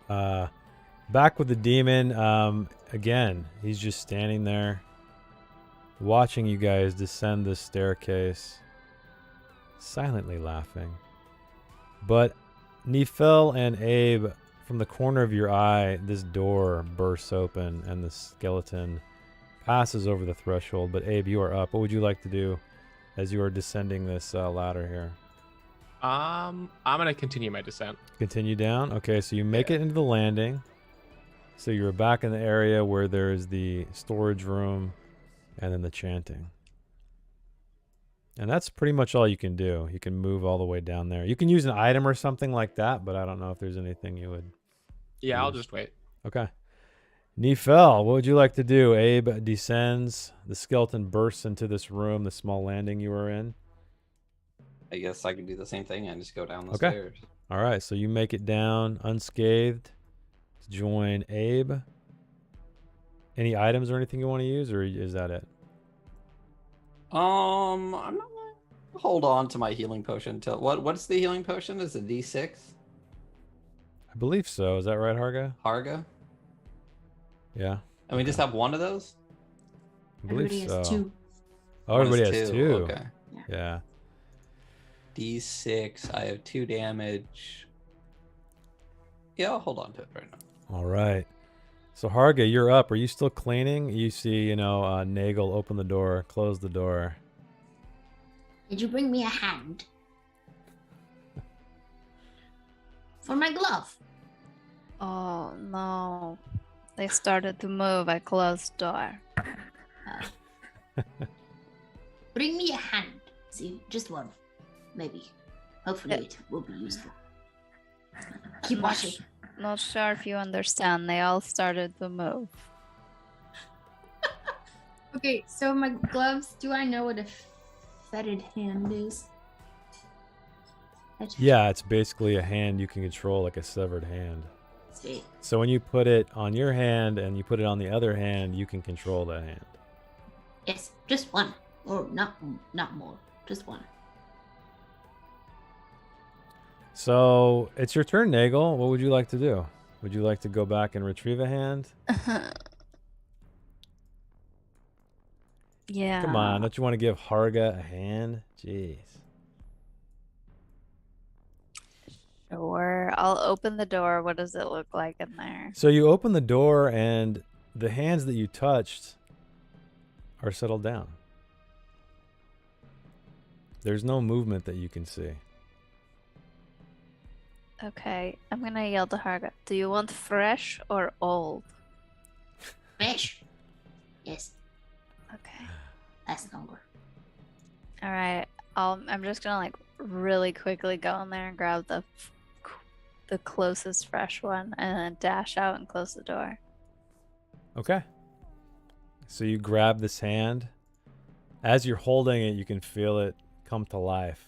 Back with the demon. Again, he's just standing there, watching you guys descend this staircase, silently laughing. But Nephil and Abe, from the corner of your eye, this door bursts open and the skeleton passes over the threshold. But Abe, you are up. What would you like to do as you are descending this ladder here? I'm gonna continue my descent. Continue down. Okay, so you make it into the landing. So you're back in the area where there's the storage room and then the chanting. And that's pretty much all you can do. You can move all the way down there. You can use an item or something like that, but I don't know if there's anything you would Yeah, I'll use. just wait. Okay. Nephil, what would you like to do? Abe descends. The skeleton bursts into this room, the small landing you were in. I guess I can do the same thing and just go down the Okay. stairs. All right, so you make it down unscathed to join Abe. Any items or anything you want to use, or is that it? I'm not gonna hold on to my healing potion till what's the healing potion? Is it D6? I believe so. Is that right, Harga? Harga? Yeah, And we just have one of those? I believe Everybody so. has 2. Oh, everybody has two. Okay. Yeah. D6. I have 2 damage. Yeah, I'll hold on to it right now. All right. So Harga, you're up. Are you still cleaning? You see, Nagel open the door, close the door. Did you bring me a hand? For my glove. Oh no. They started to move. I closed the door. Bring me a hand. See, just one. Maybe. Hopefully it will be useful. Keep watching. Not sure if you understand. They all started to move. Okay, so my gloves, do I know what a fetid hand is? Yeah, it's basically a hand you can control, like a severed hand. Sweet. So when you put it on your hand and you put it on the other hand, you can control that hand. Yes, just one. Or not more. Just one. So it's your turn, Nagel. What would you like to do? Would you like to go back and retrieve a hand? Yeah. Come on, don't you want to give Harga a hand? Jeez. Sure. I'll open the door. What does it look like in there? So you open the door and the hands that you touched are settled down. There's no movement that you can see. Okay. I'm gonna yell to Harga. Do you want fresh or old? Fresh. Yes, Okay. that's longer. All right. I'm just gonna like really quickly go in there and grab the closest fresh one and then dash out and close the door. Okay. So you grab this hand. As you're holding it, you can feel it come to life.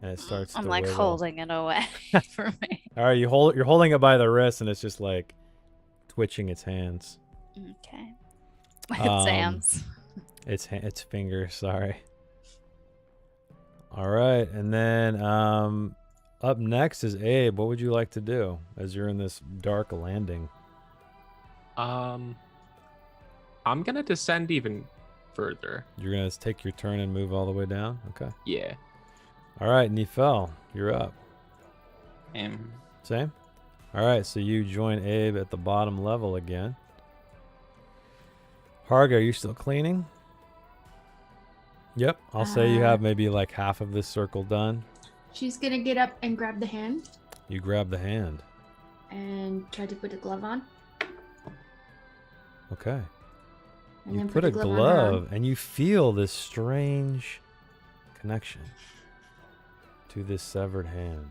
And it starts I'm to like wiggle. holding it away from me. All right, you're holding it by the wrist, and it's just like twitching its hands. Okay. It's Sam's. Its fingers. Sorry. All right, and then up next is Abe. What would you like to do as you're in this dark landing? I'm gonna descend even further. You're gonna take your turn and move all the way down. Okay. Yeah. All right, Nephil, you're up. Same? All right, so you join Abe at the bottom level again. Harga, are you still cleaning? Yep, I'll say you have maybe like half of this circle done. She's gonna get up and grab the hand You grab the hand. and try to put a glove on. Okay. And You then put a the glove on her arm. glove and you feel this strange connection to this severed hand.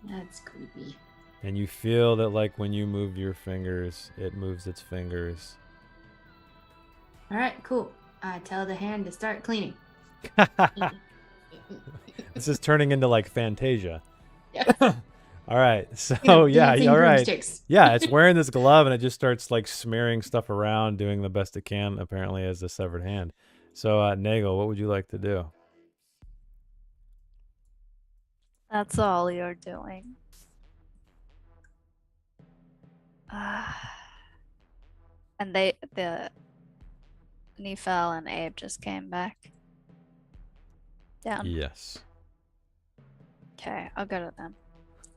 That's creepy. And you feel that, like, when you move your fingers, it moves its fingers. All right, cool. I tell the hand to start cleaning. This is turning into like Fantasia. Yeah. All right. So dancing all right. broomsticks. Yeah, it's wearing this glove and it just starts like smearing stuff around, doing the best it can, apparently, as a severed hand. So Nagel, what would you like to do? That's all you're doing. And the Nephil and Abe just came back down. Yes. Okay, I'll go to them.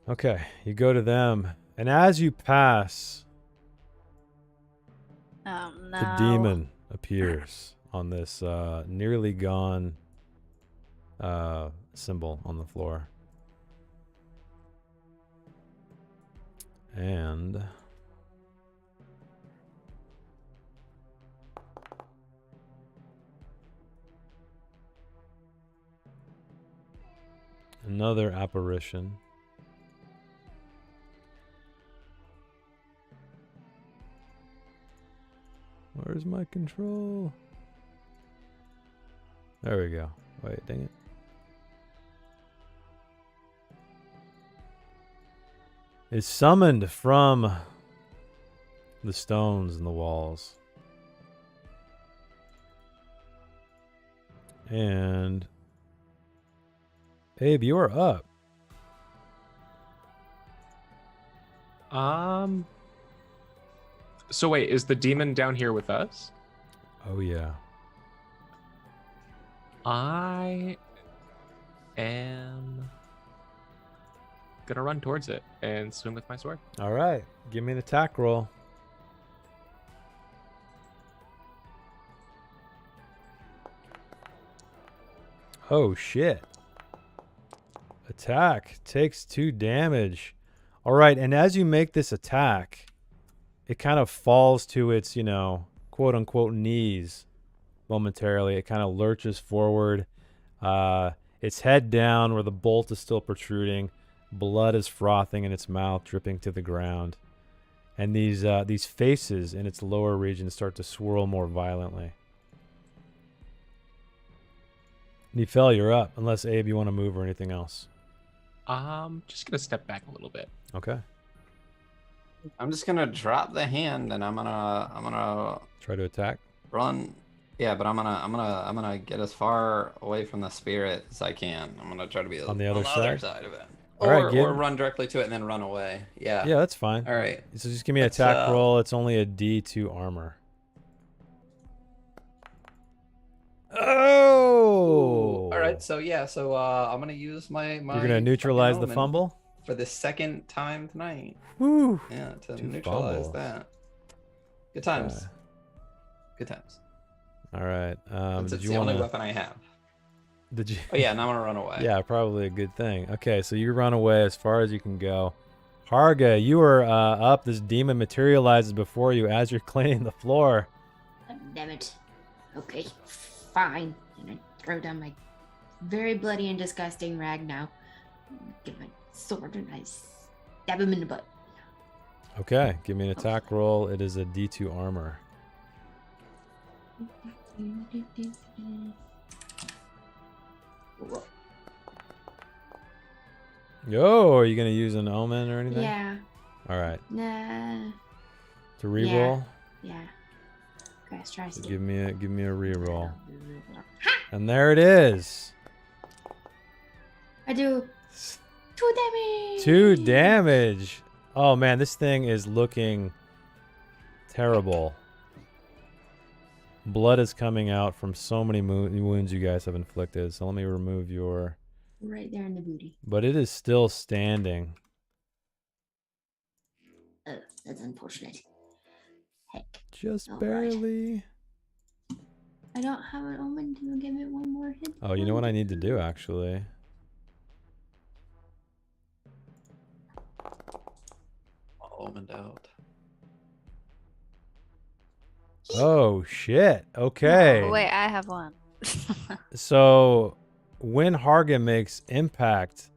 Okay, you go to them, and as you pass, Oh no. the demon appears on this nearly gone symbol on the floor. And another apparition. Where's my control? There we go. Wait, dang it. Is summoned from the stones in the walls. And Abe, you are up. So wait, is the demon down here with us? Oh yeah. I am gonna run towards it and swing with my sword. All right. Give me an attack roll. Oh shit. Attack takes 2 damage. All right, and as you make this attack, it kind of falls to its, quote unquote knees momentarily. It kind of lurches forward. Its head down where the bolt is still protruding. Blood is frothing in its mouth, dripping to the ground. And these faces in its lower region start to swirl more violently. Nephil, you're up, unless Abe, you want to move or anything else. Just gonna step back a little bit. Okay. I'm just gonna drop the hand and I'm gonna Try to attack. run. Yeah, but I'm gonna get as far away from the spirit as I can. I'm gonna try to be On the other side? of it. All right, Or run directly to it and then run away. Yeah. Yeah, that's fine. All right. So just give me an Let's, attack roll. It's only a D2 armor. Oh! All right. So yeah. So I'm gonna use my. You're gonna neutralize the fucking fumble? omen for the second time tonight. Woo! Yeah, to 2 neutralize fumbles. that. Good times. Okay. Good times. All right. It's Did the you want only to? weapon I have. Did you? Oh yeah, now I'm gonna run away. Yeah, probably a good thing. Okay, so you run away as far as you can go. Harga, you are up. This demon materializes before you as you're cleaning the floor. Oh, damn it. Okay, fine. And I throw down my very bloody and disgusting rag now. Get my sword and I stab him in the butt. Okay, give me an attack roll. It is a D2 armor. Yo, are you gonna use an omen or anything? Yeah. All right. Nah. To reroll. Yeah. Guys, try to Give me a reroll. And there it is. I do 2 damage. 2 damage. Oh man, this thing is looking terrible. Blood is coming out from so many wounds you guys have inflicted. So let me remove your... Right there in the booty. But it is still standing. Oh, that's unfortunate. Heck. Just All right. barely. I don't have an omen to give it one more hit. Oh, you know what I need to do, actually? Omened out. Oh, shit. Okay. Oh, wait, I have one. So when Harga makes impact,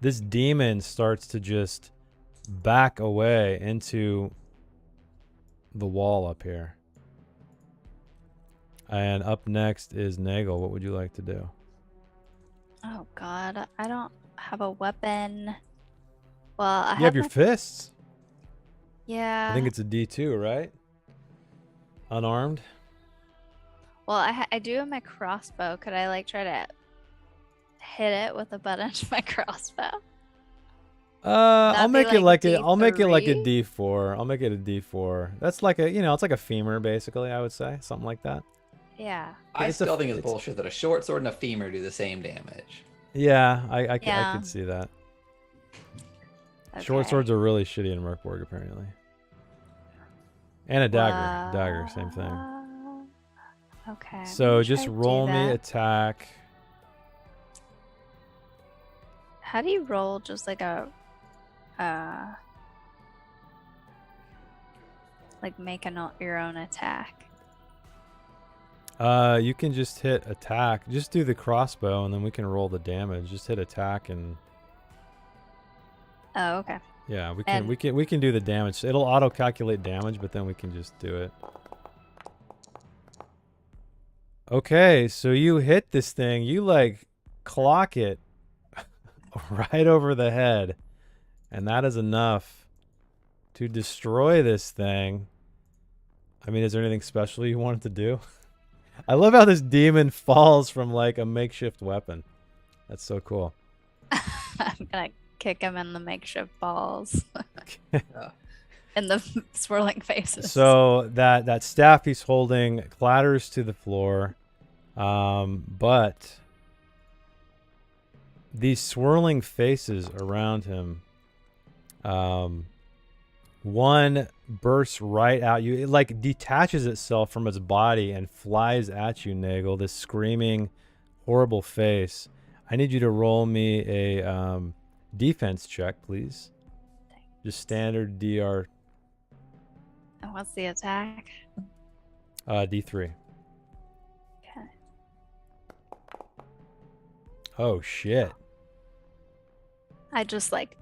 this demon starts to just back away into the wall up here. And up next is Nagel. What would you like to do? Oh God, I don't have a weapon. Well, I You have your my... fists. Yeah. I think it's a D2, right? Unarmed. Well, I do have my crossbow. Could I like try to hit it with the butt end of my crossbow? I'll make it like a D3? D4. I'll make it a D4. That's like a, it's like a femur basically, I would say, something like that. Yeah. I still think it's bullshit that a short sword and a femur do the same damage. Yeah, I could see that. Okay. Short swords are really shitty in Mörk apparently. And a dagger. Dagger, same thing. Okay. So just roll me attack. How do you roll just like a like make your own attack? You can just hit attack. Just do the crossbow and then we can roll the damage. Just hit attack and Oh, okay. yeah, we can do the damage. It'll auto calculate damage, but then we can just do it. Okay, so you hit this thing, you like clock it right over the head, and that is enough to destroy this thing. I mean, is there anything special you wanted to do? I love how this demon falls from like a makeshift weapon. That's so cool. I'm gonna kick him in the makeshift balls. In the swirling faces. So that staff he's holding clatters to the floor, but these swirling faces around him, one bursts right at you. It like detaches itself from its body and flies at you, Nagel. This screaming, horrible face. I need you to roll me a defense check, please. Just standard DR. And what's the attack? D3. Okay. Oh shit. I just like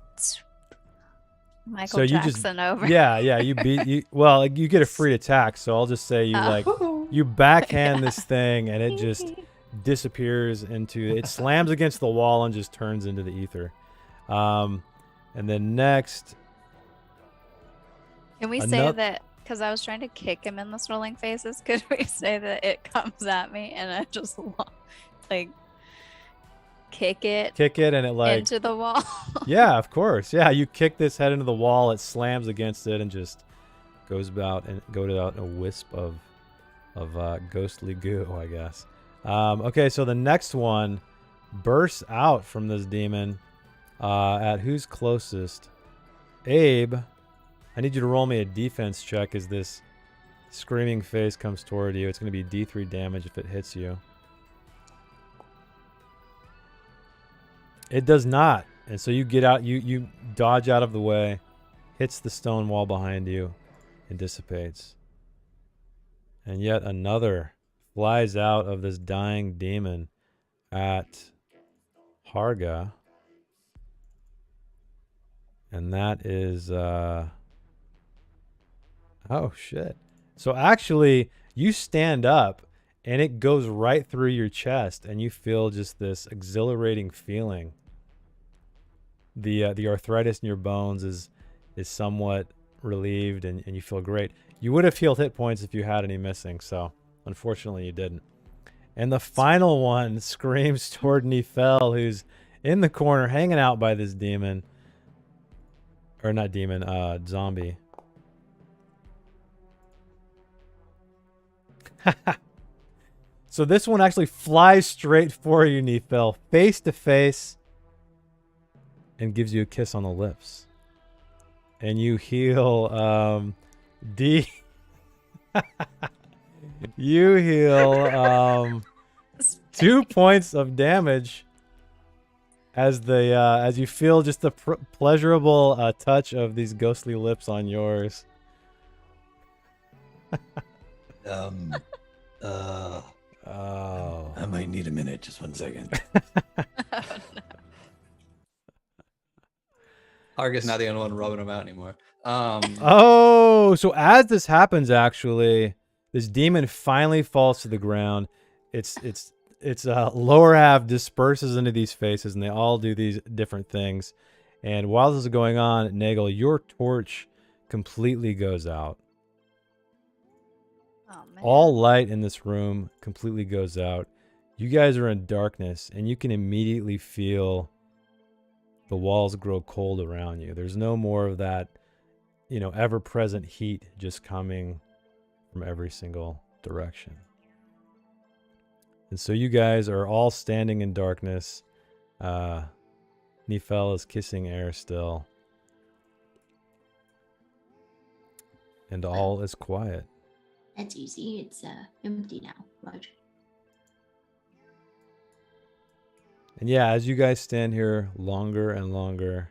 Michael So you Jackson just, over. Yeah, you beat you. Well, you get a free attack, so I'll just say you like you backhand this thing, and it just disappears into. It slams against the wall and just turns into the ether. And then next. Can we say that? Because I was trying to kick him in the swirling faces. Could we say that it comes at me and I just like kick it and it like into the wall? Yeah, of course. Yeah, you kick this head into the wall, it slams against it and just goes out in a wisp of ghostly goo, I guess. Okay, so the next one bursts out from this demon at who's closest? Abe. I need you to roll me a defense check as this screaming face comes toward you. It's going to be D3 damage if it hits you. It does not. And so you get out, you dodge out of the way, hits the stone wall behind you, and dissipates. And yet another flies out of this dying demon at Harga. And that is... Oh, shit. So actually, you stand up, and it goes right through your chest, and you feel just this exhilarating feeling. The arthritis in your bones is somewhat relieved, and you feel great. You would have healed hit points if you had any missing, so unfortunately you didn't. And the final one screams toward Nephel, who's in the corner, hanging out by this demon. Or not demon, zombie. So this one actually flies straight for you, Nephel, face to face, and gives you a kiss on the lips. And you heal you heal 2 points of damage as you feel just the pleasurable touch of these ghostly lips on yours. Oh. I might need a minute. Just 1 second. Harga's not the only one rubbing him out anymore. Oh, so as this happens, actually, this demon finally falls to the ground. Its lower half disperses into these faces, and they all do these different things. And while this is going on, Nagel, your torch completely goes out. Oh man. All light in this room completely goes out. You guys are in darkness, and you can immediately feel the walls grow cold around you. There's no more of that, ever-present heat just coming from every single direction. And so you guys are all standing in darkness. Nifel is kissing air still. And all is quiet. That's easy. It's empty now, right? And yeah, as you guys stand here longer and longer,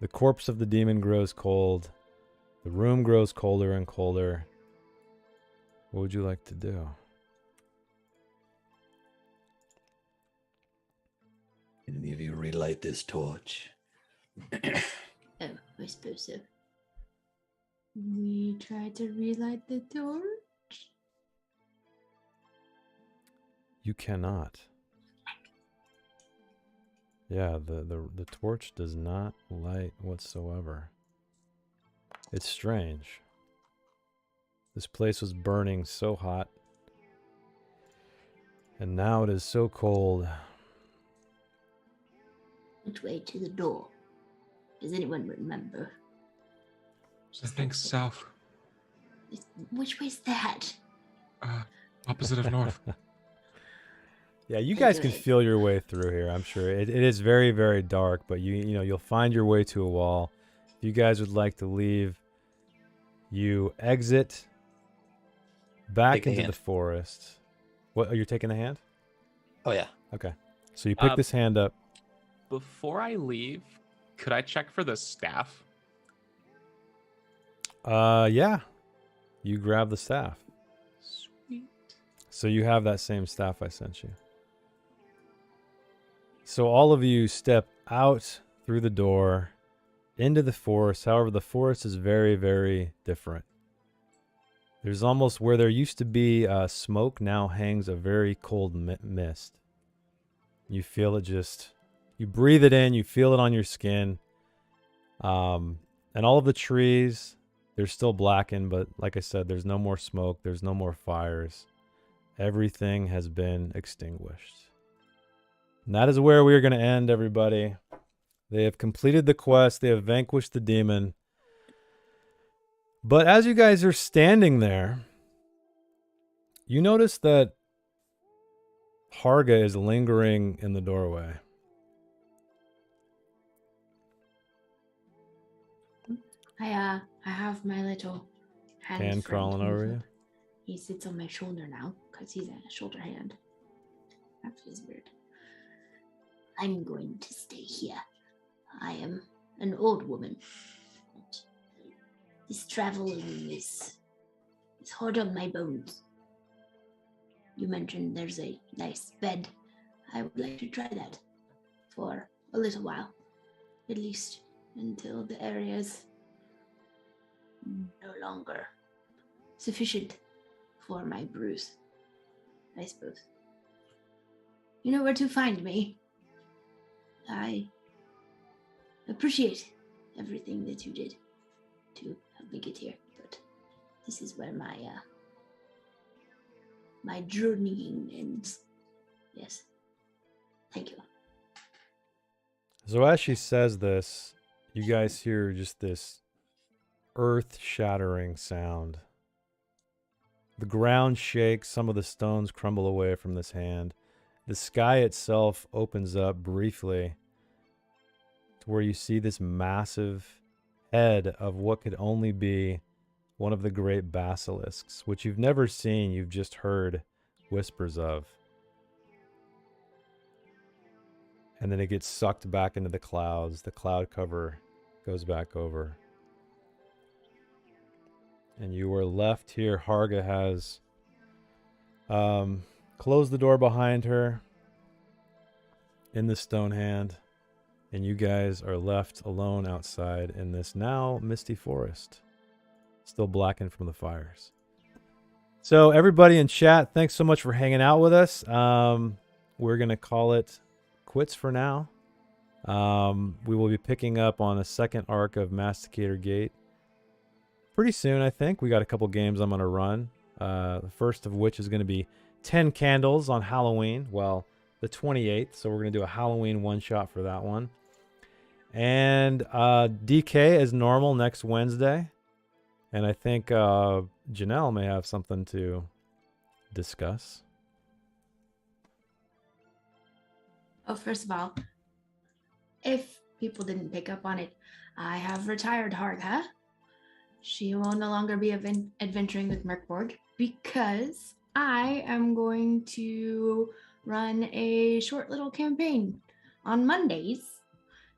the corpse of the demon grows cold. The room grows colder and colder. What would you like to do? Can any of you relight this torch? Oh, I suppose so. We try to relight the torch. You cannot. Yeah, the torch does not light whatsoever. It's strange. This place was burning so hot, and now it is so cold. Which way to the door? Does anyone remember? I think south. Which way's that? Opposite of north. Yeah, you guys can feel your way through here, I'm sure. It is very, very dark, but you'll find your way to a wall. If you guys would like to leave, you exit back into the forest. What, you're taking the hand? Oh, yeah. Okay. So you pick this hand up. Before I leave, could I check for the staff? Yeah. You grab the staff. Sweet. So you have that same staff I sent you. So all of you step out through the door into the forest. However, the forest is very, very different. There's almost where there used to be smoke, now hangs a very cold mist. You feel it you breathe it in, you feel it on your skin. And all of the trees, they're still blackened, but like I said, there's no more smoke, there's no more fires. Everything has been extinguished. And that is where we are going to end, everybody. They have completed the quest. They have vanquished the demon. But as you guys are standing there, you notice that Harga is lingering in the doorway. I have my little hand Hand crawling over you? He sits on my shoulder now because he's a shoulder hand. That feels weird. I'm going to stay here. I am an old woman. This traveling is hard on my bones. You mentioned there's a nice bed. I would like to try that for a little while. At least until the area's no longer sufficient for my bruise, I suppose. You know where to find me. I appreciate everything that you did to help me get here, but this is where my journeying ends. Yes. Thank you. So as she says this, you guys hear just this earth-shattering sound. The ground shakes, some of the stones crumble away from this hand. The sky itself opens up briefly to where you see this massive head of what could only be one of the great basilisks, which you've never seen, you've just heard whispers of. And then it gets sucked back into the clouds. The cloud cover goes back over. And you are left here. Harga has close the door behind her in the stone hand, and you guys are left alone outside in this now misty forest, still blackened from the fires. So everybody in chat, thanks so much for hanging out with us. We're going to call it quits for now. We will be picking up on a second arc of Masticator Gate pretty soon, I think. We got a couple games I'm going to run. The first of which is going to be 10 Candles on Halloween. Well, the 28th. So we're going to do a Halloween one-shot for that one. And DK as normal next Wednesday. And I think Janelle may have something to discuss. Oh, first of all, if people didn't pick up on it, I have retired Harga. She will no longer be adventuring with Borg because I am going to run a short little campaign on Mondays.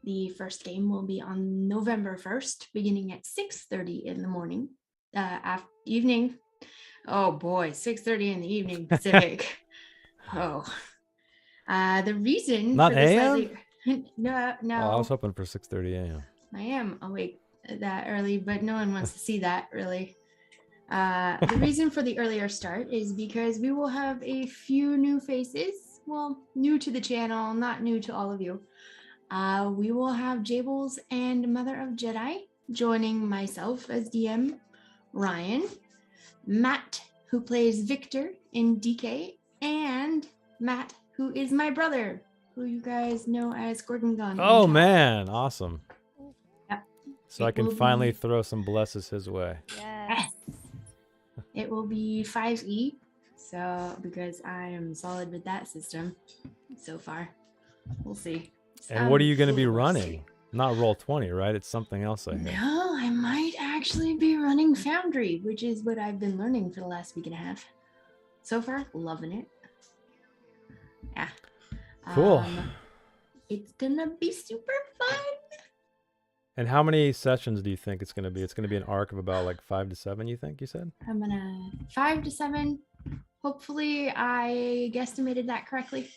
The first game will be on November 1st, beginning at 6:30 in the morning, evening. Oh boy, 6:30 in the evening Pacific. Oh, the reason Not for this AM? no, Oh, I was hoping for 6:30 a.m. I am awake that early, but no one wants to see that really. The reason for the earlier start is because we will have a few new faces. Well, new to the channel, not new to all of you. We will have Jables and Mother of Jedi joining myself as DM, Ryan, Matt, who plays Victor in DK, and Matt, who is my brother, who you guys know as Gordon Gunn. Oh, man. Awesome. Yep. So I can finally throw some blesses his way. Yes. It will be 5e, so because I am solid with that system so far. We'll see. And what are you going to be We'll running? see. Not Roll20, right? It's something else, I hear. No, I might actually be running Foundry, which is what I've been learning for the last week and a half. So far, loving it. Yeah. Cool. It's gonna be super fun. And how many sessions do you think it's going to be? It's going to be an arc of about like 5 to 7, you think, you said? I'm gonna 5 to 7. Hopefully I guesstimated that correctly.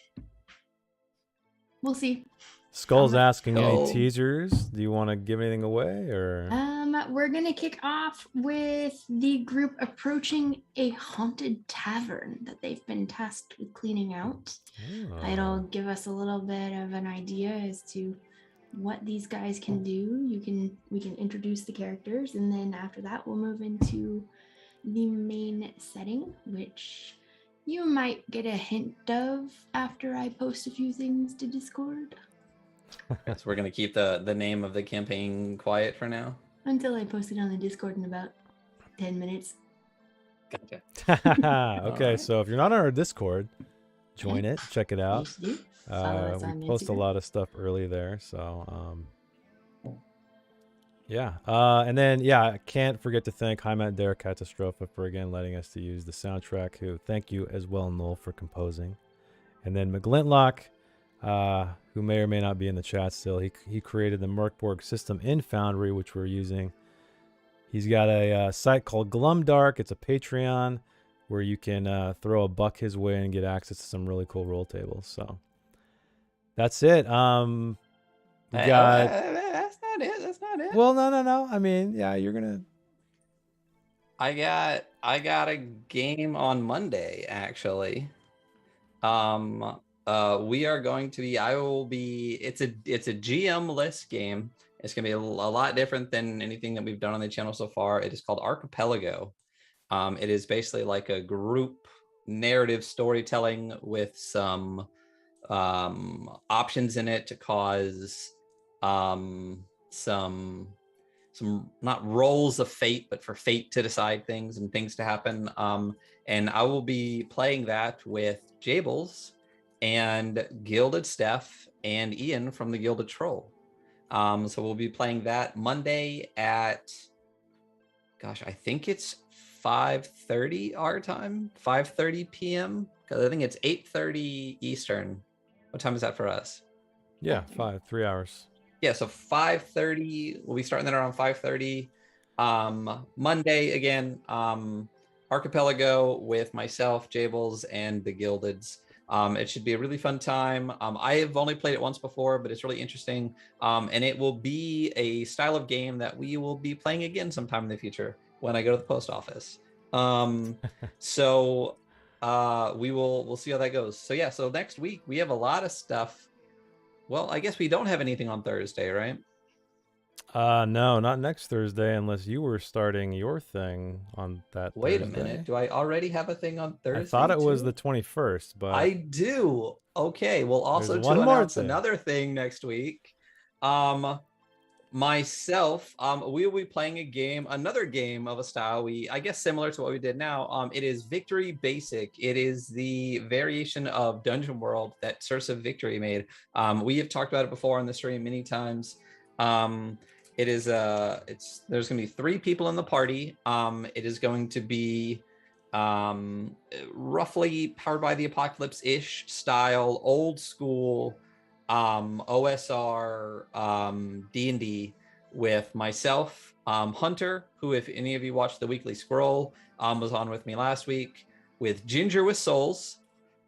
We'll see. Skull's asking any Skull. teasers. Do you want to give anything away, or? We're gonna kick off with the group approaching a haunted tavern that they've been tasked with cleaning out. Oh. It'll give us a little bit of an idea as to what these guys can do. We can introduce the characters, and then after that we'll move into the main setting, which you might get a hint of after I post a few things to Discord. So we're gonna keep the name of the campaign quiet for now. Until I post it on the Discord in about 10 minutes. Gotcha. Okay, Alright. so if you're not on our Discord, join it, check it out. Yes, do. Follow us on We post a Instagram. lot of stuff early there, so yeah. And then I can't forget to thank Heimat Der Katastrophe for again letting us to use the soundtrack. Who thank you as well, Noel, for composing. And then McGlintlock, who may or may not be in the chat still. He created the Mörk system in Foundry, which we're using. He's got a site called Glumdark. It's a Patreon where you can throw a buck his way and get access to some really cool roll tables. So that's it. We got. That's not it. That's not it. Well, no. I mean, yeah, you're gonna. I got a game on Monday actually. We are going to be. I will be. It's a GM list game. It's gonna be a lot different than anything that we've done on the channel so far. It is called Archipelago. It is basically like a group narrative storytelling with some options in it to cause some not rolls of fate, but for fate to decide things and things to happen. And I will be playing that with Jables and Gilded Steph and Ian from the Gilded Troll. So we'll be playing that Monday at, gosh, I think it's 5:30 our time, 5:30 p.m. Because I think it's 8:30 Eastern. What time is that for us? Yeah, 3 hours. Yeah, so 5:30. We'll be starting that around 5:30. Monday again. Archipelago with myself, Jables, and the Gildeds. It should be a really fun time. I have only played it once before, but it's really interesting. And it will be a style of game that we will be playing again sometime in the future when I go to the post office. So we'll see how that goes. So yeah, so next week we have a lot of stuff. Well, I guess we don't have anything on Thursday, right? No, not next Thursday, unless you were starting your thing on that Wait Thursday. a minute. Do I already have a thing on Thursday? I thought it was too? the 21st, but I do. Okay. Well, also There's to one more announce thing. another thing next week. Myself, we will be playing another game of a style I guess similar to what we did now. It is Victory Basic. It is the variation of Dungeon World that Source of Victory made. We have talked about it before on the stream many times. It is there's going to be 3 people in the party. It is going to be roughly Powered by the Apocalypse-ish style, old school OSR D&D with myself, Hunter, who, if any of you watched the Weekly Scroll, was on with me last week, with Ginger with Souls,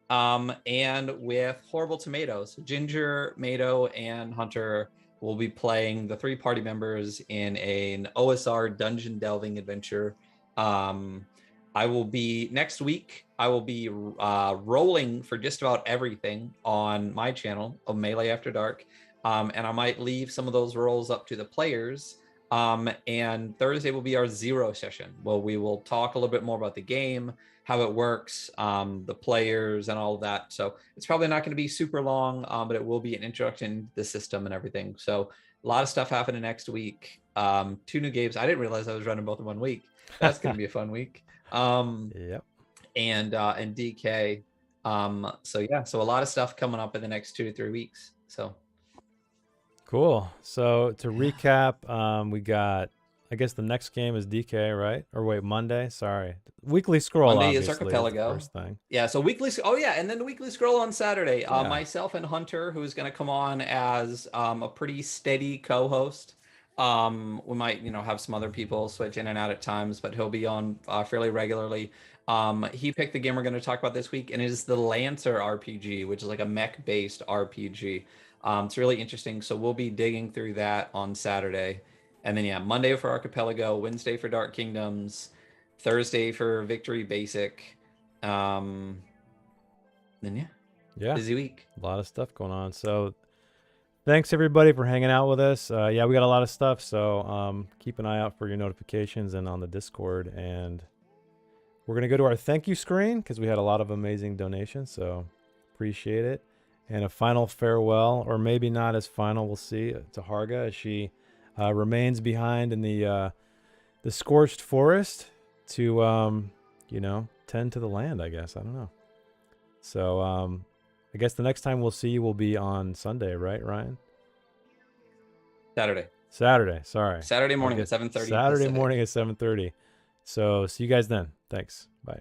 and with Horrible Tomatoes. Ginger, Mato, and Hunter will be playing the 3 party members in an OSR dungeon delving adventure. Next week, I will be rolling for just about everything on my channel of Melee After Dark. And I might leave some of those rolls up to the players. And Thursday will be our 0 session. Well, we will talk a little bit more about the game, how it works, the players, and all of that. So it's probably not going to be super long, but it will be an introduction to the system and everything. So a lot of stuff happening next week. 2 new games. I didn't realize I was running both in 1 week. That's going to be a fun week. Yep. And DK. So yeah, so a lot of stuff coming up in the next 2 to 3 weeks. So Cool. So to recap, we got, I guess the next game is DK, right? Or wait, Monday? Sorry. Weekly Scroll, Monday is obviously, Archipelago. first thing. Yeah, so and then the Weekly Scroll on Saturday. Yeah. Myself and Hunter, who is going to come on as a pretty steady co-host. We might, have some other people switch in and out at times, but he'll be on fairly regularly. He picked the game we're going to talk about this week, and it is the Lancer RPG, which is like a mech-based RPG. It's really interesting. So we'll be digging through that on Saturday. And then, yeah, Monday for Archipelago, Wednesday for Dark Kingdoms, Thursday for Victory Basic. Then, Yeah. busy week. A lot of stuff going on. So thanks, everybody, for hanging out with us. Yeah, we got a lot of stuff. So keep an eye out for your notifications and on the Discord. And we're going to go to our thank you screen because we had a lot of amazing donations. So appreciate it. And a final farewell, or maybe not as final, we'll see, to Harga as she remains behind in the scorched forest to, tend to the land, I guess. I don't know. So I guess the next time we'll see you will be on Sunday, right, Ryan? Saturday, sorry. Saturday morning at 7:30. Saturday morning at 7:30. So see you guys then. Thanks. Bye.